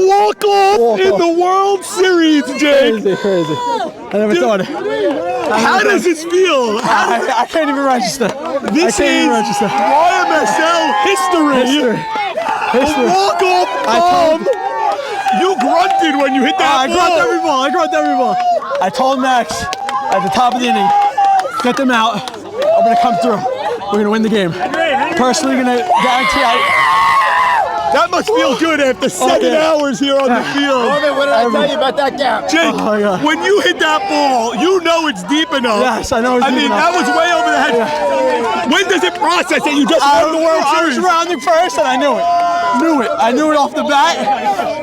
walk-off in the World Series, Jake. Crazy. I never thought it. How does this feel? I can't even register. This is YMSL history. A walk-off bomb. You grunted when you hit that ball. I grunted every ball. I told Max at the top of the inning, get them out. I'm gonna come through. We're gonna win the game. Personally, gonna guarantee That must feel good after 7 hours here on the field. What did I tell you about that gap? Jake, when you hit that ball, you know it's deep enough. Yes, I know it's deep enough. that was way over the head. Yeah. When does it process that you just won the World Series? I was rounding first and I knew it. I knew it off the bat.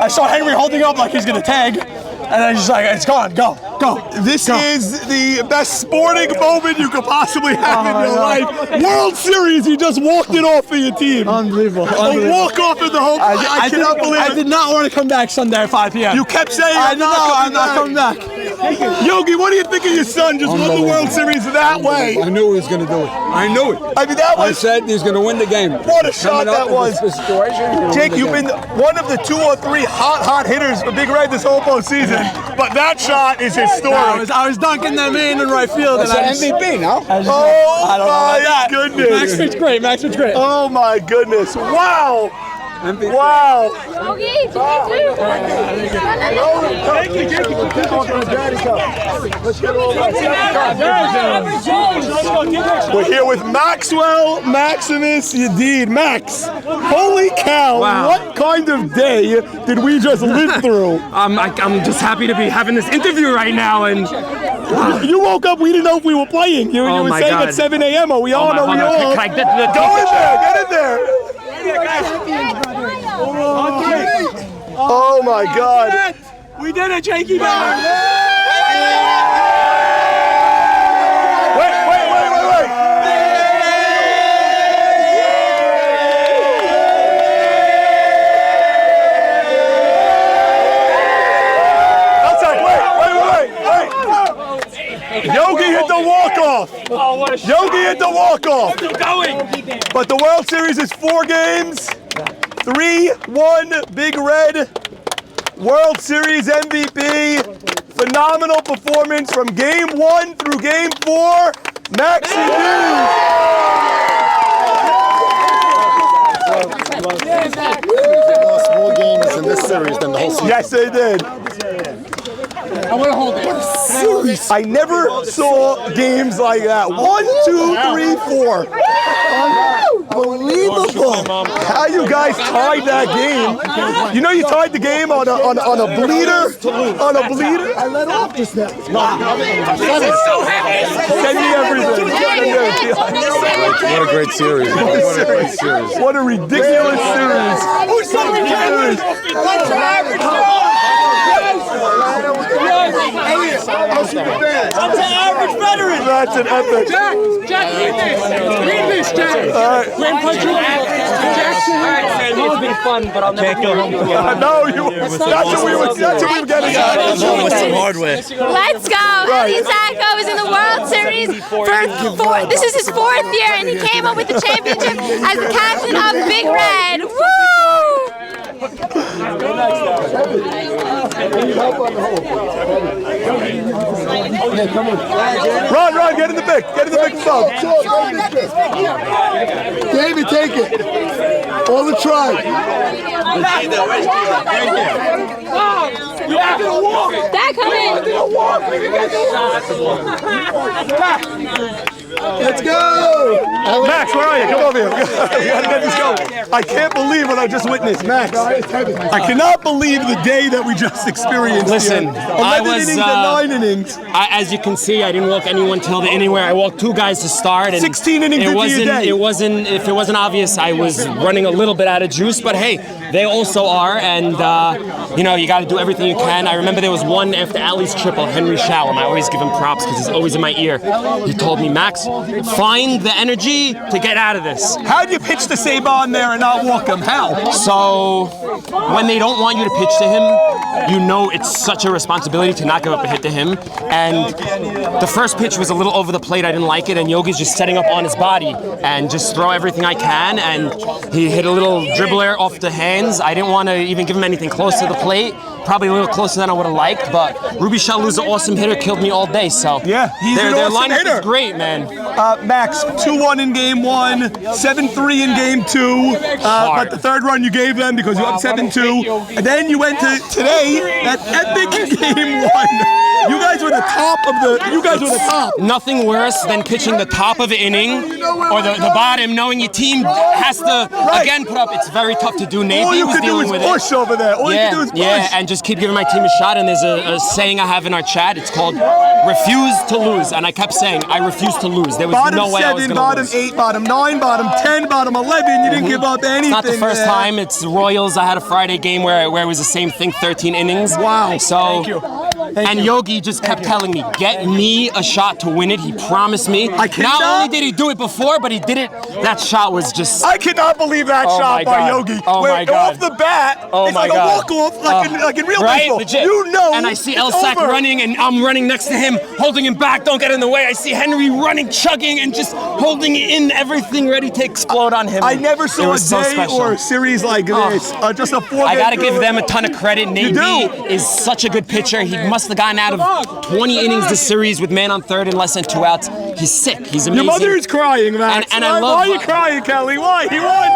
I saw Henry holding up like he's gonna tag. And I just like, it's gone, go. This is the best sporting moment you could possibly have in your life. World Series, you just walked it off for your team. Unbelievable. A walk-off in the home. I cannot believe it. I did not want to come back Sunday at 5 p.m. You kept saying, I'm not coming back. Yogi, what do you think of your son just won the World Series that way? I knew he was going to do it. I knew it. I mean, that was... I said he's going to win the game. What a shot that was. Jake, you've been one of the 2 or 3 hot hitters for Big Red this whole postseason. But that shot is historic. I was dunking them in right field. That's an MVP, no? Oh my goodness. Max pitched great. Oh my goodness. Wow. MVP. Wow. Okay, We're here with Maxwell Maximus Yadid. Max, holy cow, what kind of day did we just live through? I'm just happy to be having this interview right now, and you woke up, we didn't know if we were playing. You were saying at 7 a.m. We all know we all. Can I get the Go in there, get in there. Oh my God. We did it, Jakey. Wait. Outside, wait. Yogi hit the walk-off. Yogi hit the walk-off. But the World Series is 4 games. 3-1 Big Red, World Series MVP, phenomenal performance from Game 1 through Game 4, Max Yadid. They lost more games in this series than the whole season. Yes, they did. I want to hold it. Series. I never saw games like that. 1, 2, 3, 4. Unbelievable. How you guys tied that game. You know you tied the game on a bleeder? On a bleeder? I let off just now. Send me everything. What a great series. What a ridiculous series. That's an average veteran. That's an epic. Jack, read this, Jack. Grand punch. It's been fun, but I'll never go home. No, that's what we were getting at. Let's go. Eddie Zacco is in the World Series for this is his 4th year, and he came up with the championship as the captain of Big Red. Woo! Ron, get in the big sub. David, take it. All the tribe. That come in. Let's go! Max, where are you? Come over here. We gotta get this going. I can't believe what I just witnessed, Max. I cannot believe the day that we just experienced. Listen, here. I 11 was innings and 9 innings. as you can see, I didn't walk anyone till the inning where I walked 2 guys to start. And 16 innings into your day. It wasn't. If it wasn't obvious, I was running a little bit out of juice. But hey, they also are, and you got to do everything you can. I remember there was one after Ali's triple, Henry Shallum. I always give him props because he's always in my ear. He told me, Max, find the energy to get out of this. How do you pitch to Saban there and not walk him? How? So when they don't want you to pitch to him, you know it's such a responsibility to not give up a hit to him. And the first pitch was a little over the plate. I didn't like it, and Yogi's just setting up on his body and just throw everything I can. And he hit a little dribbler off the hands. I didn't want to even give him anything close to the plate. Probably a little closer than I would have liked, but Ruby Shalu's an awesome hitter, killed me all day. So yeah, he's an their awesome lineup hitter. is great, man. Max, 2-1 in game 1, 7-3 in game 2. But the third run you gave them because you up 7-2, and then you went to today that epic game 1. You guys were the top of the. You guys were the top. Nothing worse than pitching the top of the inning or the bottom, knowing your team has to again put up. It's very tough to do. Navy All you was can do dealing is with push it. over there. All you can do is push. Yeah, and just keep giving my team a shot. And there's a saying I have in our chat. It's called "refuse to lose," and I kept saying I refuse to lose. There was bottom no way 7, I was going to bottom lose. 8, bottom 9, bottom 10, bottom 11. You didn't give up anything. It's not the first time. It's the Royals. I had a Friday game where it was the same thing, 13 innings. Wow. So, Thank you. and Yogi just kept telling me, get me a shot to win it. He promised me. Not only did he do it before, but he did it. That shot was just. I cannot believe that shot by Yogi. Oh my God. Off the bat, Oh it's my like God. a walk-off, like in real right? baseball. Legit. You know, and I see it's Elsack over. running, and I'm running next to him, holding him back. Don't get in the way. I see Henry running, chugging, and just holding in everything ready to explode on him. I never It saw a was so day special. or a series like this. Just a 4-game. I gotta give them a ton of credit. Navy is such a good pitcher. He must have gotten out of 20 innings this series with man on third and less than 2 outs. He's sick. He's amazing. Your mother is crying, Max. And I love. Why are you crying, Kelly? Why? He won.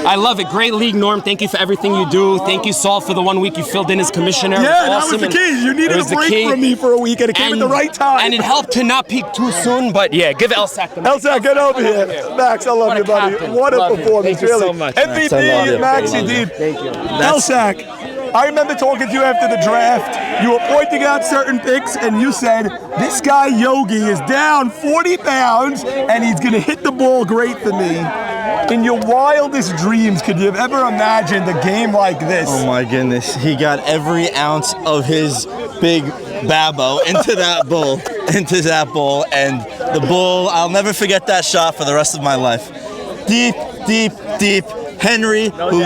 I love it. Great league, Norm. Thank you for everything you do. Thank you, Saul, for the 1 week you filled in as commissioner. Yeah, It was awesome. that was the key. You needed It a was the break key. from me for a week, and it came at the right time. And it helped to not peak too soon, but yeah, give Elsack the Elsack, get over here. Max, I love What you, a buddy. captain. What a Love you. performance, Thank you really. so much, MVP, Max. I love you. Max, I love you you. did. Thank you. Elsack, I remember talking to you after the draft. You were pointing out certain picks, and you said, this guy Yogi is down 40 pounds, and he's going to hit the ball great for me. In your wildest dreams, could you have ever imagined a game like this? Oh my goodness, he got every ounce of his big babo into that bull, and the bull, I'll never forget that shot for the rest of my life. Deep. Henry, who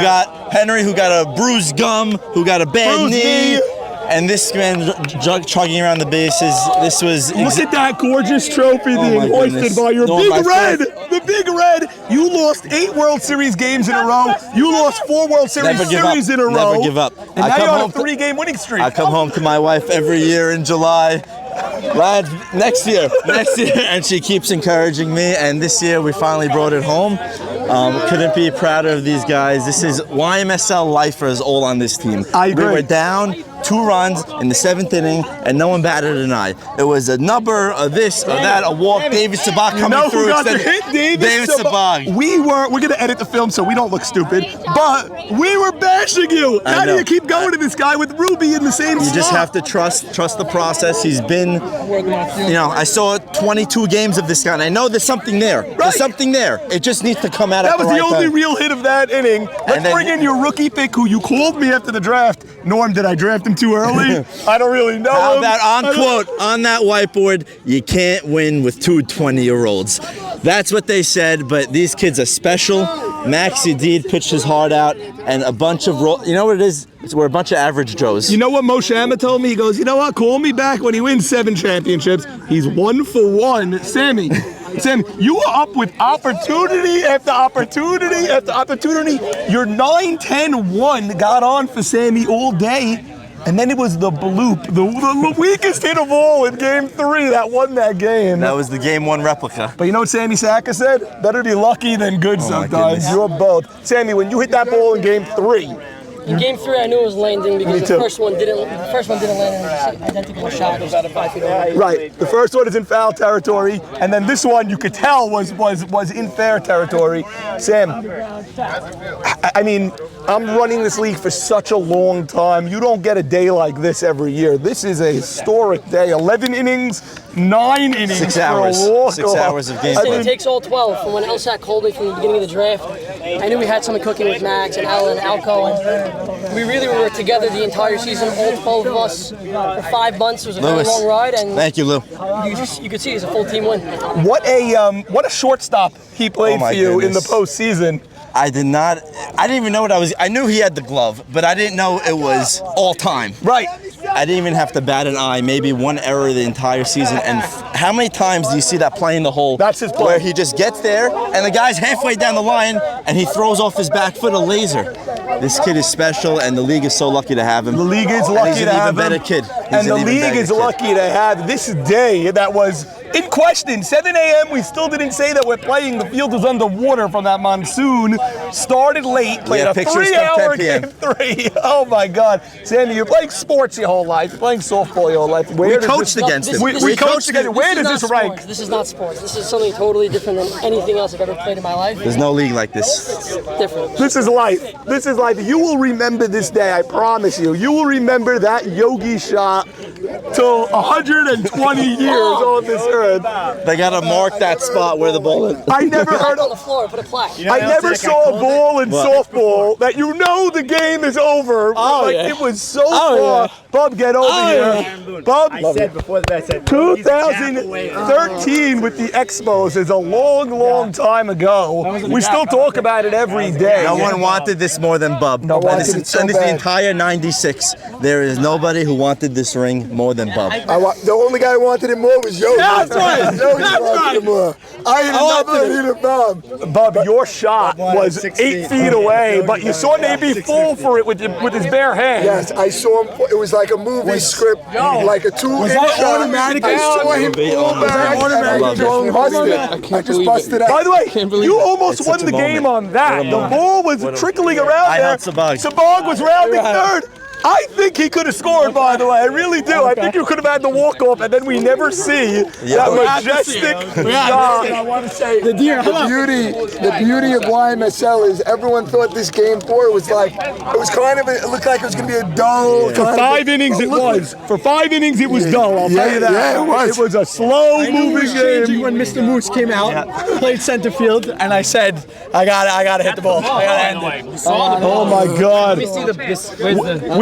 got a bruised gum, who got a bad knee. And this man chugging around the bases. This was. Look at that gorgeous trophy being hoisted by your Big Red. The Big Red. You lost 8 World Series games in a row. You lost 4 World Series series in a row. Never give up. And now you're on a 3-game winning streak. I come home to my wife every year in July. Lad, next year, and she keeps encouraging me. And this year we finally brought it home. Couldn't be prouder of these guys. This is YMSL lifers all on this team. I agree. We were down 2 runs in the 7th inning, and no one batted an eye. It was a number, a this, or that, a walk. David Sabag coming You know through. who got the hit? David Sabag. We're gonna edit the film so we don't look stupid, but we were bashing you. How do you keep going to this guy with Ruby in the same You slot? just have to trust the process. He's been, I saw 22 games of this guy, and I know there's something there. There's something there. It just needs to come out. That was the only time. real hit of that inning. Let's bring in your rookie pick, who you called me after the draft. Norm, did I draft him too early? I don't really know How him. about on that whiteboard, you can't win with 2 20-year-olds. That's what they said, but these kids are special. Max Yedid pitched his heart out, and a bunch of you know what it is? We're a bunch of average Joes. You know what Moshe Amma told me? He goes, you know what? Call me back when he wins 7 championships. He's 1 for 1. Sammy, you are up with opportunity after opportunity after opportunity. Your 9-10-1 got on for Sammy all day. And then it was the bloop, the weakest hit of all in Game 3 that won that game. That was the Game 1 replica. But you know what Sammy Saka said? Better be lucky than good sometimes. goodness. You're both. Sammy, when you hit that ball in Game 3, In Game 3, I knew it was landing because the first one didn't land in an identical shot. It was out of 5 feet away. Right. The first one is in foul territory, and then this one you could tell was in fair territory. Sam, I mean, I'm running this league for such a long time. You don't get a day like this every year. This is a historic day. 11 innings, 9 innings 6 for hours. a walk. 6 hours of game It takes all 12. From when Elsack called me from the beginning of the draft, I knew we had something cooking with Max and Alan and Alco, and we really were together the entire season, all 12 of us, for 5 months. It was a very long ride, and thank you, Lou. You could see it's a full team win. What a shortstop he played for you in the postseason. I didn't even know what I was. I knew he had the glove, but I didn't know it was all time. Right. I didn't even have to bat an eye. Maybe one error the entire season. And how many times do you see that play in the hole? That's his play. Where he just gets there, and the guy's halfway down the line, and he throws off his back foot a laser. This kid is special, and the league is so lucky to have him. The league is lucky to have him. He's an even better kid. And the league is lucky to have this day that was in question. 7 a.m. We still didn't say that we're playing. The field was underwater from that monsoon. Started late. Played a 3-hour game 3. Oh my God, Sandy, you're playing sports your whole life. You're playing softball your whole life. We coached against him. We coached against him. Where does this rank? This is not sports. This is something totally different than anything else I've ever played in my life. There's no league like this. It's different. This is life. This is life. You will remember this day. I promise you. You will remember that Yogi shot till 120 years on this earth. They gotta mark that spot where the ball is. I never heard on the floor. Put a plaque. I never saw a ball in softball that you know the game is over. It was so far. Bub, get over here. Bub, I said before that, I said 2013 with the Expos is a long, long time ago. We still talk about it every day. No one wanted this more than Bub. No one wanted it so the bad. entire 96, there is nobody who wanted this ring more than Bub. The only guy who wanted it more was Yogi. That's right. Yogi wanted it more. I did not Bub. Bub, your shot was 8 feet away, but you saw Naby fall for it with his bare hand. Yes, I saw him. It was like a movie script, like a 2-inch shot. automatic? I saw him fall back. I just busted out. By the way, you almost won the game on that. The ball was trickling around there. Sabag was rounding third. I think he could have scored, by the way. I really do. I think you could have had the walk-off, and then we never see that majestic shot. I want to say the beauty of YMSL is everyone thought this game 4 was like it looked like it was going to be a dull. For 5 innings, it was. For 5 innings, it was dull. I'll tell you that. Yeah, it was. It was a slow-moving game. When Mr. Moose came out, played center field, and I said, I gotta hit the ball. I gotta end it. Oh my God.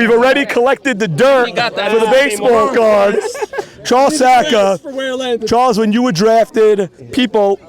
We've already collected the dirt for the baseball cards. Charles Saka, Charles, when you were drafted, people,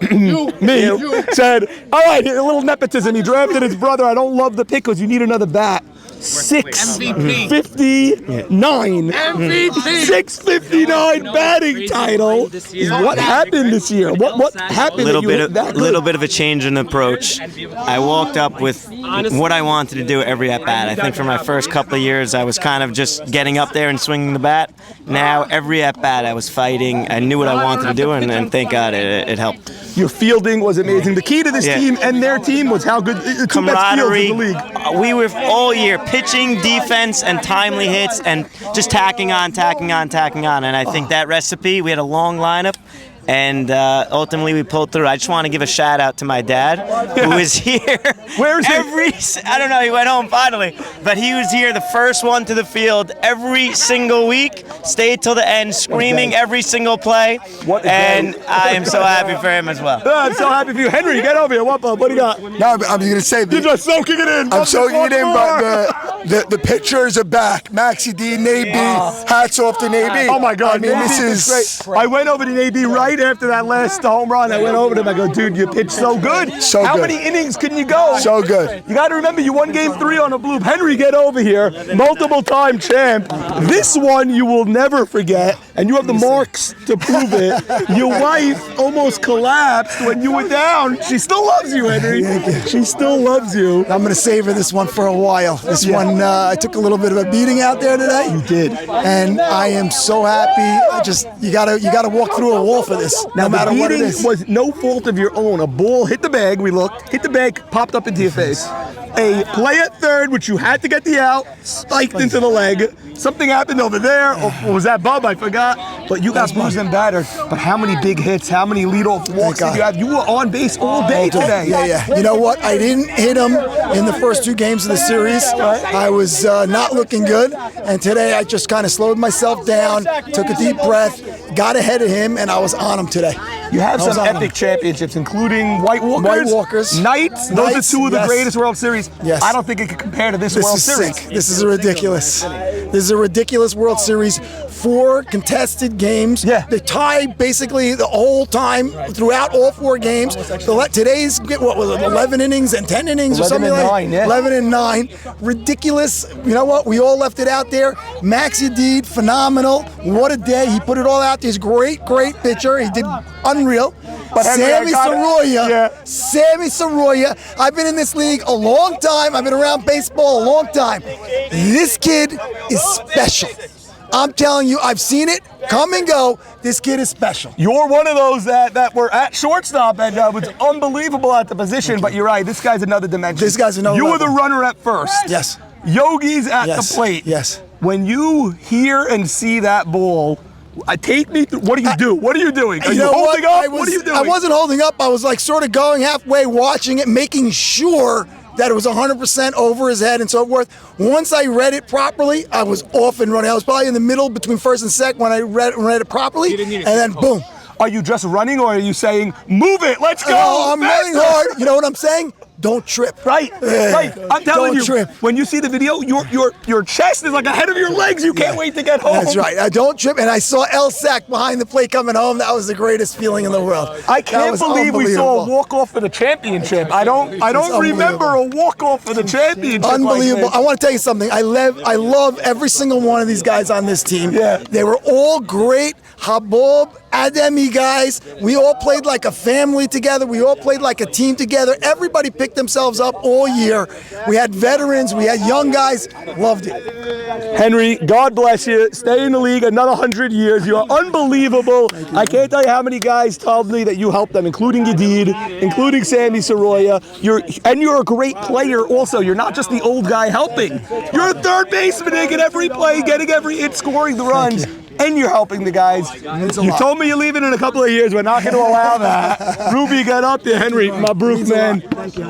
me, said, all right, a little nepotism. He drafted his brother. I don't love the pick because you need another bat. 659. MVP. 659 batting title. What happened this year? What happened? Little bit of a change in approach. I walked up with what I wanted to do every at bat. I think for my first couple of years, I was kind of just getting up there and swinging the bat. Now every at bat, I was fighting. I knew what I wanted to do, and thank God it helped. Your fielding was amazing. The key to this team and their team was how good the two best fields in the league. We were all year pitching, defense, and timely hits, and just tacking on. And I think that recipe, we had a long lineup, and ultimately we pulled through. I just want to give a shout out to my dad, who is here. Where is he? I don't know, he went home finally, but he was here, the first one to the field every single week, stayed till the end, screaming every single play, and I am so happy for him as well. I'm so happy for you. Henry, get over here. What do you got? No, I'm just going to say you're just soaking it in. I'm soaking it in, but the pictures are back. Maxie D, Naby, hats off to Naby. Oh my God, I mean, this is great. I went over to Naby right after that last home run. I went over to him. I go, dude, you pitched so good. How many innings can you go? So good. You got to remember, you won game 3 on a bloop. Henry, get over here. Multiple-time champ. This one you will never forget, and you have the marks to prove it. Your wife almost collapsed when you were down. She still loves you, Henry. She still loves you. I'm going to savor this one for a while. This one, I took a little bit of a beating out there today. You did. And I am so happy. You gotta walk through a wall for this, no matter what it is. Was no fault of your own. A ball hit the bag, we looked, hit the bag, popped up into your face. a play at third, which you had to get the out, spiked into the leg. Something happened over there, or was that Bub? I forgot. But you got bruised and battered. But how many big hits, how many leadoff walks did you have? You were on base all day today. Yeah. You know what? I didn't hit him in the first 2 games of the series. I was not looking good. And today I just kind of slowed myself down, took a deep breath, got ahead of him, and I was on him today. You have some epic championships, including White Walkers, Knights. Those are 2 of the greatest World Series. Yes. I don't think it can compare to this World Series. Sick. This is ridiculous. This is a ridiculous World Series. 4 contested games. Yeah. They tied basically the whole time throughout all 4 games. Today's, what was it, 11 innings and 10 innings or something like that? 11 and 9. Ridiculous. You know what? We all left it out there. Max Yedid, phenomenal. What a day. He put it all out there. He's a great pitcher. He did unreal. But Sammy Soroya, I've been in this league a long time. I've been around baseball a long time. This kid is special. I'm telling you, I've seen it come and go. This kid is special. You're one of those that were at shortstop and was unbelievable at the position, but you're right, this guy's another dimension. This guy's another You level. were the runner at first. Yes. Yogi's at the plate. Yes. When you hear and see that ball, take me through. What do you do? What are you doing? Are you holding up? What are you doing? I wasn't holding up. I was like sort of going halfway, watching it, making sure that it was 100% over his head and so forth. Once I read it properly, I was off and running. I was probably in the middle between first and second when I read it properly, and then boom. Are you just running, or are you saying, move it, let's go? No, I'm running hard. You know what I'm saying? Don't trip. Right. I'm telling you, trip. When you see the video, your chest is like ahead of your legs. You can't wait to get home. That's right. I don't trip. And I saw El Sack behind the plate coming home. That was the greatest feeling in the world. I can't believe we saw a walk-off for the championship. I don't remember a walk-off for the championship. Unbelievable. I want to tell you something. I love every single one of these guys on this team. Yeah. They were all great. Habib, Ademi guys. We all played like a family together. We all played like a team together. Everybody picked themselves up all year. We had veterans. We had young guys. Loved it. Henry, God bless you. Stay in the league another 100 years. You are unbelievable. I can't tell you how many guys told me that you helped them, including Yedid, including Sammy Soroya. You're a great player also. You're not just the old guy helping. You're a third baseman making every play, getting every hit, scoring the runs. And you're helping the guys. You told me you're leaving in a couple of years. We're not going to allow that. Ruby, get up there. Henry, my Bruce, man.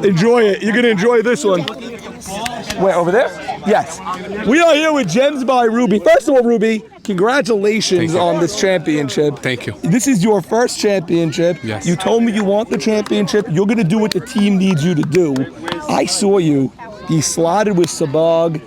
Enjoy it. You're going to enjoy this one. Wait, over there? Yes. We are here with Gems by Ruby. First of all, Ruby, congratulations on this championship. Thank you. This is your first championship. Yes. You told me you want the championship. You're going to do what the team needs you to do. I saw you. You slotted with Sabag.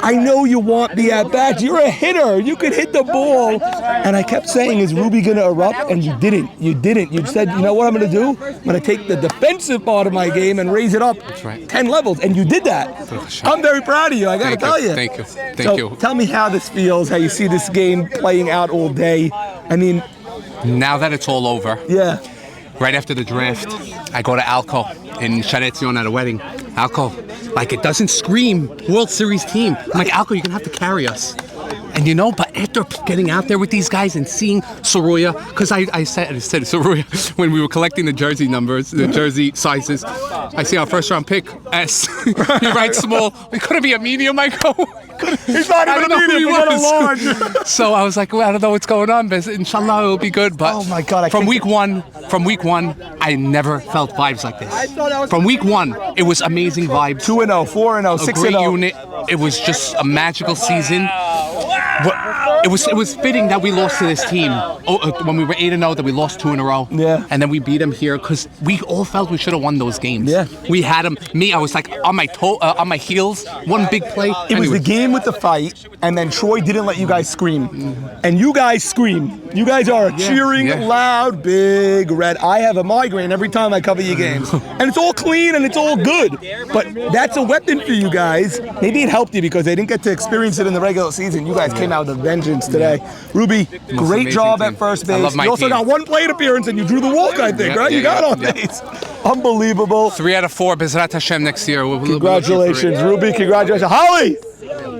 I know you want the at-bats. You're a hitter. You could hit the ball. And I kept saying, is Ruby going to erupt? And you didn't. You didn't. You said, you know what I'm going to do? I'm going to take the defensive part of my game and raise it up 10 levels. And you did that. I'm very proud of you. I got to tell you. Thank you. Thank you. Tell me how this feels, how you see this game playing out all day. I mean, now that it's all over. Yeah. Right after the draft, I go to Alco in Sharetzion at a wedding. Alco, like it doesn't scream World Series team. I'm like, Alco, you're going to have to carry us. And you know, but after getting out there with these guys and seeing Soroya, because I said Soroya when we were collecting the jersey numbers, the jersey sizes, I see our first round pick, S. He writes small. It couldn't be a medium, I go. He's not even a medium, he's a large. So I was like, well, I don't know what's going on, but inshallah it'll be good. But oh my God, from week one, I never felt vibes like this. From week one, it was amazing vibes. 2-0, 4-0, 6-0. A great unit. It was just a magical season. But it was fitting that we lost to this team when we were 8-0. That we lost 2 in a row. Yeah. And then we beat them here because we all felt we should have won those games. Yeah. We had them. Me, I was like on my heels. One big play. It was the game with the fight, and then Troy didn't let you guys scream. And you guys scream. You guys are cheering loud, big red. I have a migraine every time I cover your games. And it's all clean and it's all good. But that's a weapon for you guys. Maybe it helped you because they didn't get to experience it in the regular season. You guys came out with a vengeance today. Ruby, great job at first base. I love my you also team. got one plate appearance and you drew the walk, I think, right? You got on base. Unbelievable. 3 out of 4, Bezrat Hashem next year. Congratulations, Ruby. Congratulations. Holly!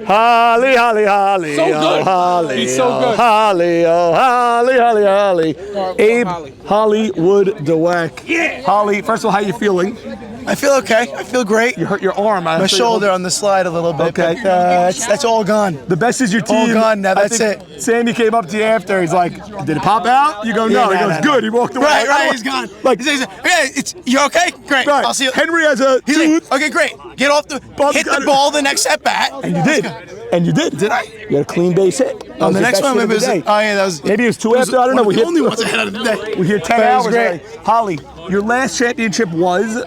Holly, Holly, Holly. So good. Oh, Holly. He's so good. Holly, oh, Holly, Holly, Holly. Abe Hollywood Dweck. Holly, first of all, how you feeling? I feel okay. I feel great. You hurt your arm. My shoulder on the slide a little bit. Okay. But, that's all gone. The best is your team. All gone now. That's I think it. Sammy came up to you after. He's like, "Did it pop out?" You go, "No." He goes, "Good." He walked away. Right. He's gone. Like, You okay? Great. Right. I'll see you. Henry has a He's tooth. like, okay, great. Get off the. Hit the ball the next at bat. And you did. And you did. Did I? You had a clean base hit. That On was the your next best one, hit of maybe it the was. day. Oh yeah, that was. Maybe it was 2 after. I don't know. One of We the hit only ones I had of the day. We here 10 But it was hours. great. Today. Holly, your last championship was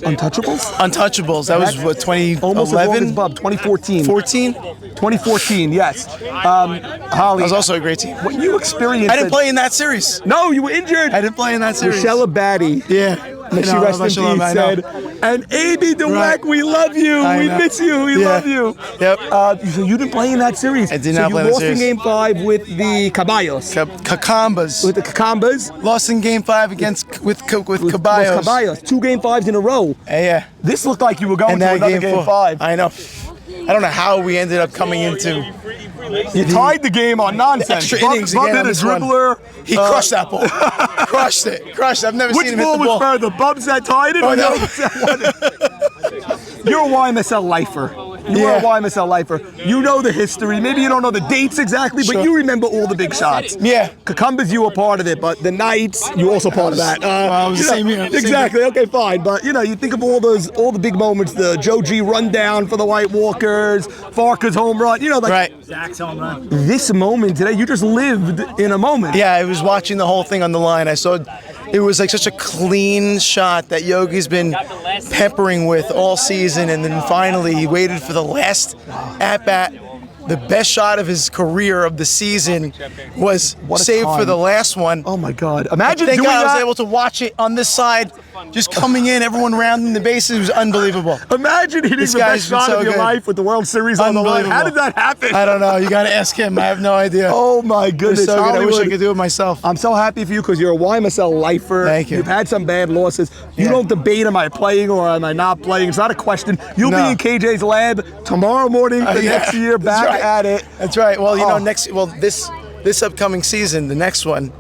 Untouchables. Untouchables. That was what 2011. Almost as long as Bub. 2014. 2014. Yes. Holly, That was also a great team. What you experienced? I didn't play in that series. No, you were injured. I didn't play in that series. Michelle Abadi. Yeah. May she rest in peace, said, and A.B. DeWeck, we love you. We miss you. We love you. Yep. So you didn't play in that series. I did not play in that that series. So you lost in series. Game 5 with the Caballos. Cacambas. With the Cacambas. Lost in Game 5 with Caballos. With Caballos. 2 Game 5s in a row. Yeah. This looked like you were going And to that another Game 5. I know. I don't know how we ended up coming into. You tied the game on nonsense. Extra innings Bub again hit on a this one. dribbler. He crushed that ball. Crushed it. Crushed it. I've never Which seen him hit the ball ball. was further? Bub's that tied it? Oh, Or no. You're a YMSL lifer. You are a YMSL lifer. You know the history. Maybe you don't know the dates exactly, but you remember all the big shots. Yeah. Cucumbers, you were part of it, but the Knights, you also part of that. I was the same year. Exactly. Okay, fine. But you think of all the big moments. The Joe G rundown for the White Walkers, Farker's home run. Zach's home run. This moment today, you just lived in a moment. Yeah, I was watching the whole thing on the line. I saw it was like such a clean shot that Yogi's been peppering with all season, and then finally he waited for the last at bat. The best shot of his career of the season was saved for the last one. Oh my God! Imagine Thank doing God I was that. able to watch it on this side, just coming in, everyone rounding the bases. It was unbelievable. Imagine hitting This the guy's best been shot so of your good. life with the World Series on the line. How did that happen? I don't know. You got to ask him. I have no idea. Oh my goodness! It was so good. I wish I Hollywood. could do it myself. I'm so happy for you because you're a YMSL lifer. Thank you. You've had some bad losses. You don't debate, am I playing or am I not playing? It's not a question. You'll be in KJ's lab tomorrow morning for next year, back at it. That's right. Well, this upcoming season, the next one,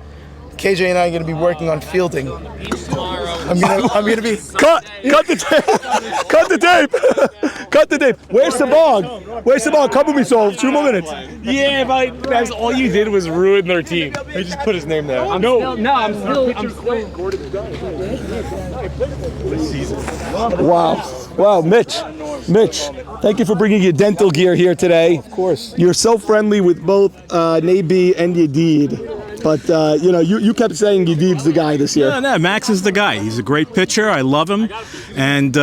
KJ and I are going to be working on fielding. I'm gonna be cut the tape, cut the tape, cut the tape. Where's Sabong? Where's Sabong? Come with me, so 2 more minutes. Yeah, but that's all you did was ruin their team. They just put his name there. I'm still. Wow, Mitch, thank you for bringing your dental gear here today. Of course. You're so friendly with both Nabi and Yedid. But, you kept saying Yedid's the guy this year. No, Max is the guy. He's a great pitcher. I love him. And,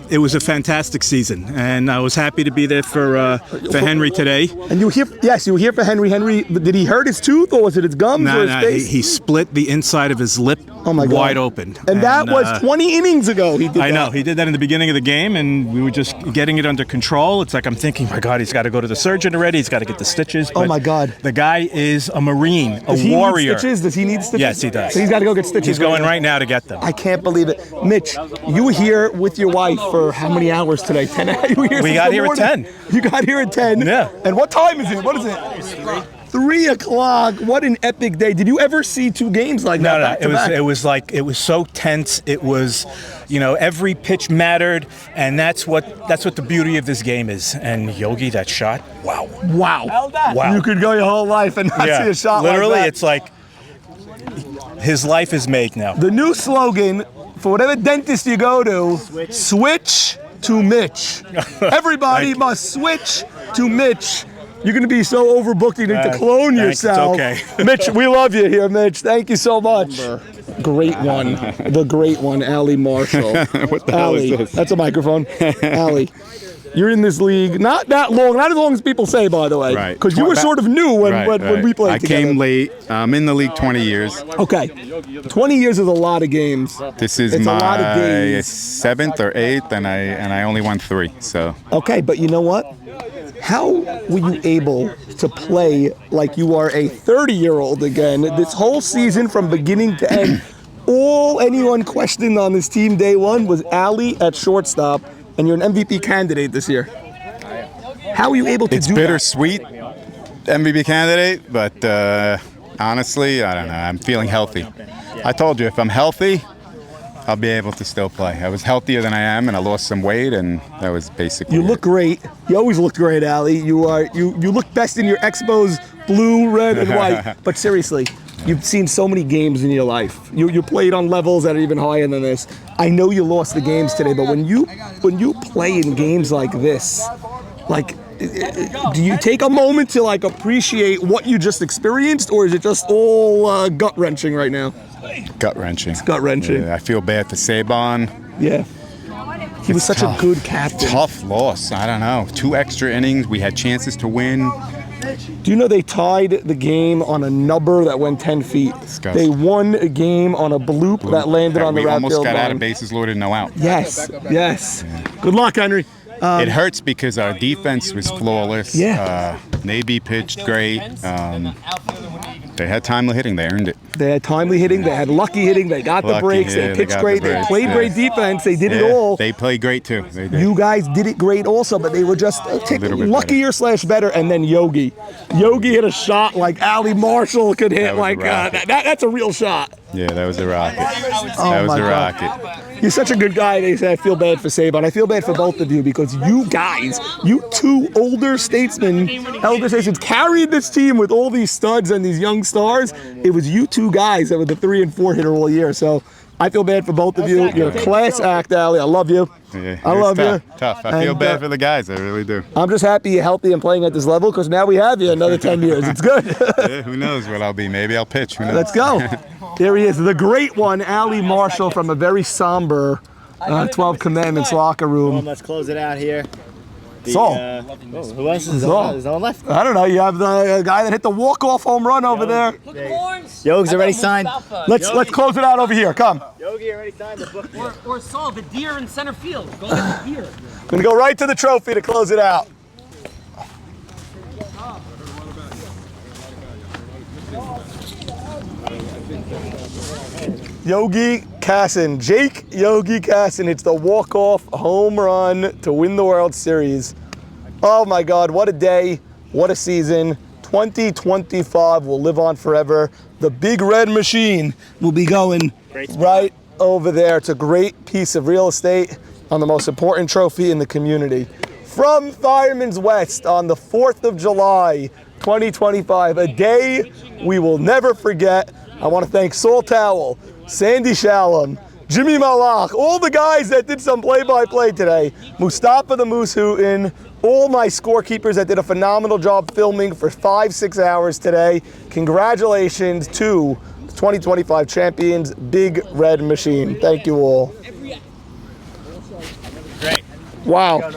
it was a fantastic season. And I was happy to be there for Henry today. And you were here for Henry. Henry, did he hurt his tooth or was it his gums or his face? He split the inside of his lip wide open. And that was 20 innings ago he did I know. He did that in the beginning of the game, and we were just getting it under control. It's like I'm thinking, my God, he's got to go to the surgeon already. He's got to get the stitches. Oh, my God. The guy is a Marine, Does he warrior. Need stitches? Does he need stitches? Yes, he does. So he's got to go get stitches. He's going right now to get them. I can't believe it. Mitch, you were here with your wife for how many hours today? 10 hours? We got here at 10. You got here at 10? Yeah. And what time is it? What is it? 3 o'clock. What an epic day. Did you ever see 2 games like that? Back to back? It was so tense. It was, every pitch mattered, and that's what the beauty of this game is. And Yogi, that shot, wow. Wow. You could go your whole life and not see a shot literally, like that. it's like his life is made now. The new slogan for whatever dentist you go to, switch to Mitch. Everybody must switch to Mitch. You're going to be so overbooked you need to clone yourself. It's okay. Mitch, we love you here, Mitch. Thank you so much. Great one. The great one, Allie Marshall. What the hell is Allie, this? that's a microphone. Allie, you're in this league not that long, not as long as people say, by the way. Right. Because you were sort of new when we played together. I came late. I'm in the league 20 years. Okay. 20 years is a lot of games. This is It's a lot of my days. 7th or 8th, and I only won 3. So Okay, but you know what? How were you able to play like you are a 30-year-old again this whole season from beginning to end? All anyone questioned on this team day one was Allie at shortstop, and you're an MVP candidate this year. How are you able to it's do that? bittersweet, MVP candidate, but honestly, I don't know. I'm feeling healthy. I told you, if I'm healthy, I'll be able to still play. I was healthier than I am, and I lost some weight, and that was basically You look great. You always looked great, Ali. You look best in your Expos blue, red, and white. But seriously, you've seen so many games in your life. You played on levels that are even higher than this. I know you lost the games today, but when you play in games like this, like, do you take a moment to like appreciate what you just experienced, or is it just all gut wrenching right now? Gut wrenching. It's gut wrenching. Yeah, I feel bad for Saban. Yeah. He was such a good captain. Tough loss. I don't know. 2 extra innings. We had chances to win. Do you know they tied the game on a number that went 10 feet? Disgusting. They won a game on a bloop that landed on the right field line. We almost got out of bases loaded, no out. Yes, yes. Good luck, Henry. It hurts because our defense was flawless. Yeah. Navy pitched great. They had timely hitting. They earned it. They had timely hitting. They had lucky hitting. They got the breaks. They pitched great. They played great defense. They did it all. They played great too. They did. You guys did it great also, but they were just luckier / better. And then Yogi hit a shot like Ali Marshall could hit. Like that's a real shot. Yeah, that was a rocket. Oh That was my a God. rocket. You're such a good guy. They say I feel bad for Saban. I feel bad for both of you because you guys, you two elder statesmen, carried this team with all these studs and these young stars. It was you two guys that were the 3 and 4 hitter all year. So I feel bad for both of you. You're a class act, Ali. I love you. Yeah, I love you. Tough. I feel bad for the guys. I really do. I'm just happy you're healthy and playing at this level because now we have you another 10 years. It's good. Yeah, who knows what I'll be? Maybe I'll pitch. Who knows? Let's go. There he is, the great one, Ali Marshall from a very somber 12 Commandments locker room. Let's close it out here. Saul. Who else is on left? I don't know. You have the guy that hit the walk-off home run over there. Yogi's already signed. Let's close it out over here. Come. Yogi already signed the book. Or Saul, the deer in center field. Go get the deer. I'm going to go right to the trophy to close it out. Yogi Kassin, Jake Yogi Kassin. It's the walk-off home run to win the World Series. Oh my God, what a day, what a season. 2025 will live on forever. The big red machine will be going right over there. It's a great piece of real estate on the most important trophy in the community. From Fireman's West on the 4th of July, 2025, a day we will never forget. I want to thank Saul Towell, Sandy Shalom, Jimmy Malach, all the guys that did some play-by-play today, Mustafa the Moose Hooten, all my scorekeepers that did a phenomenal job filming for 5-6 hours today. Congratulations to the 2025 champions, Big Red Machine. Thank you all. Wow.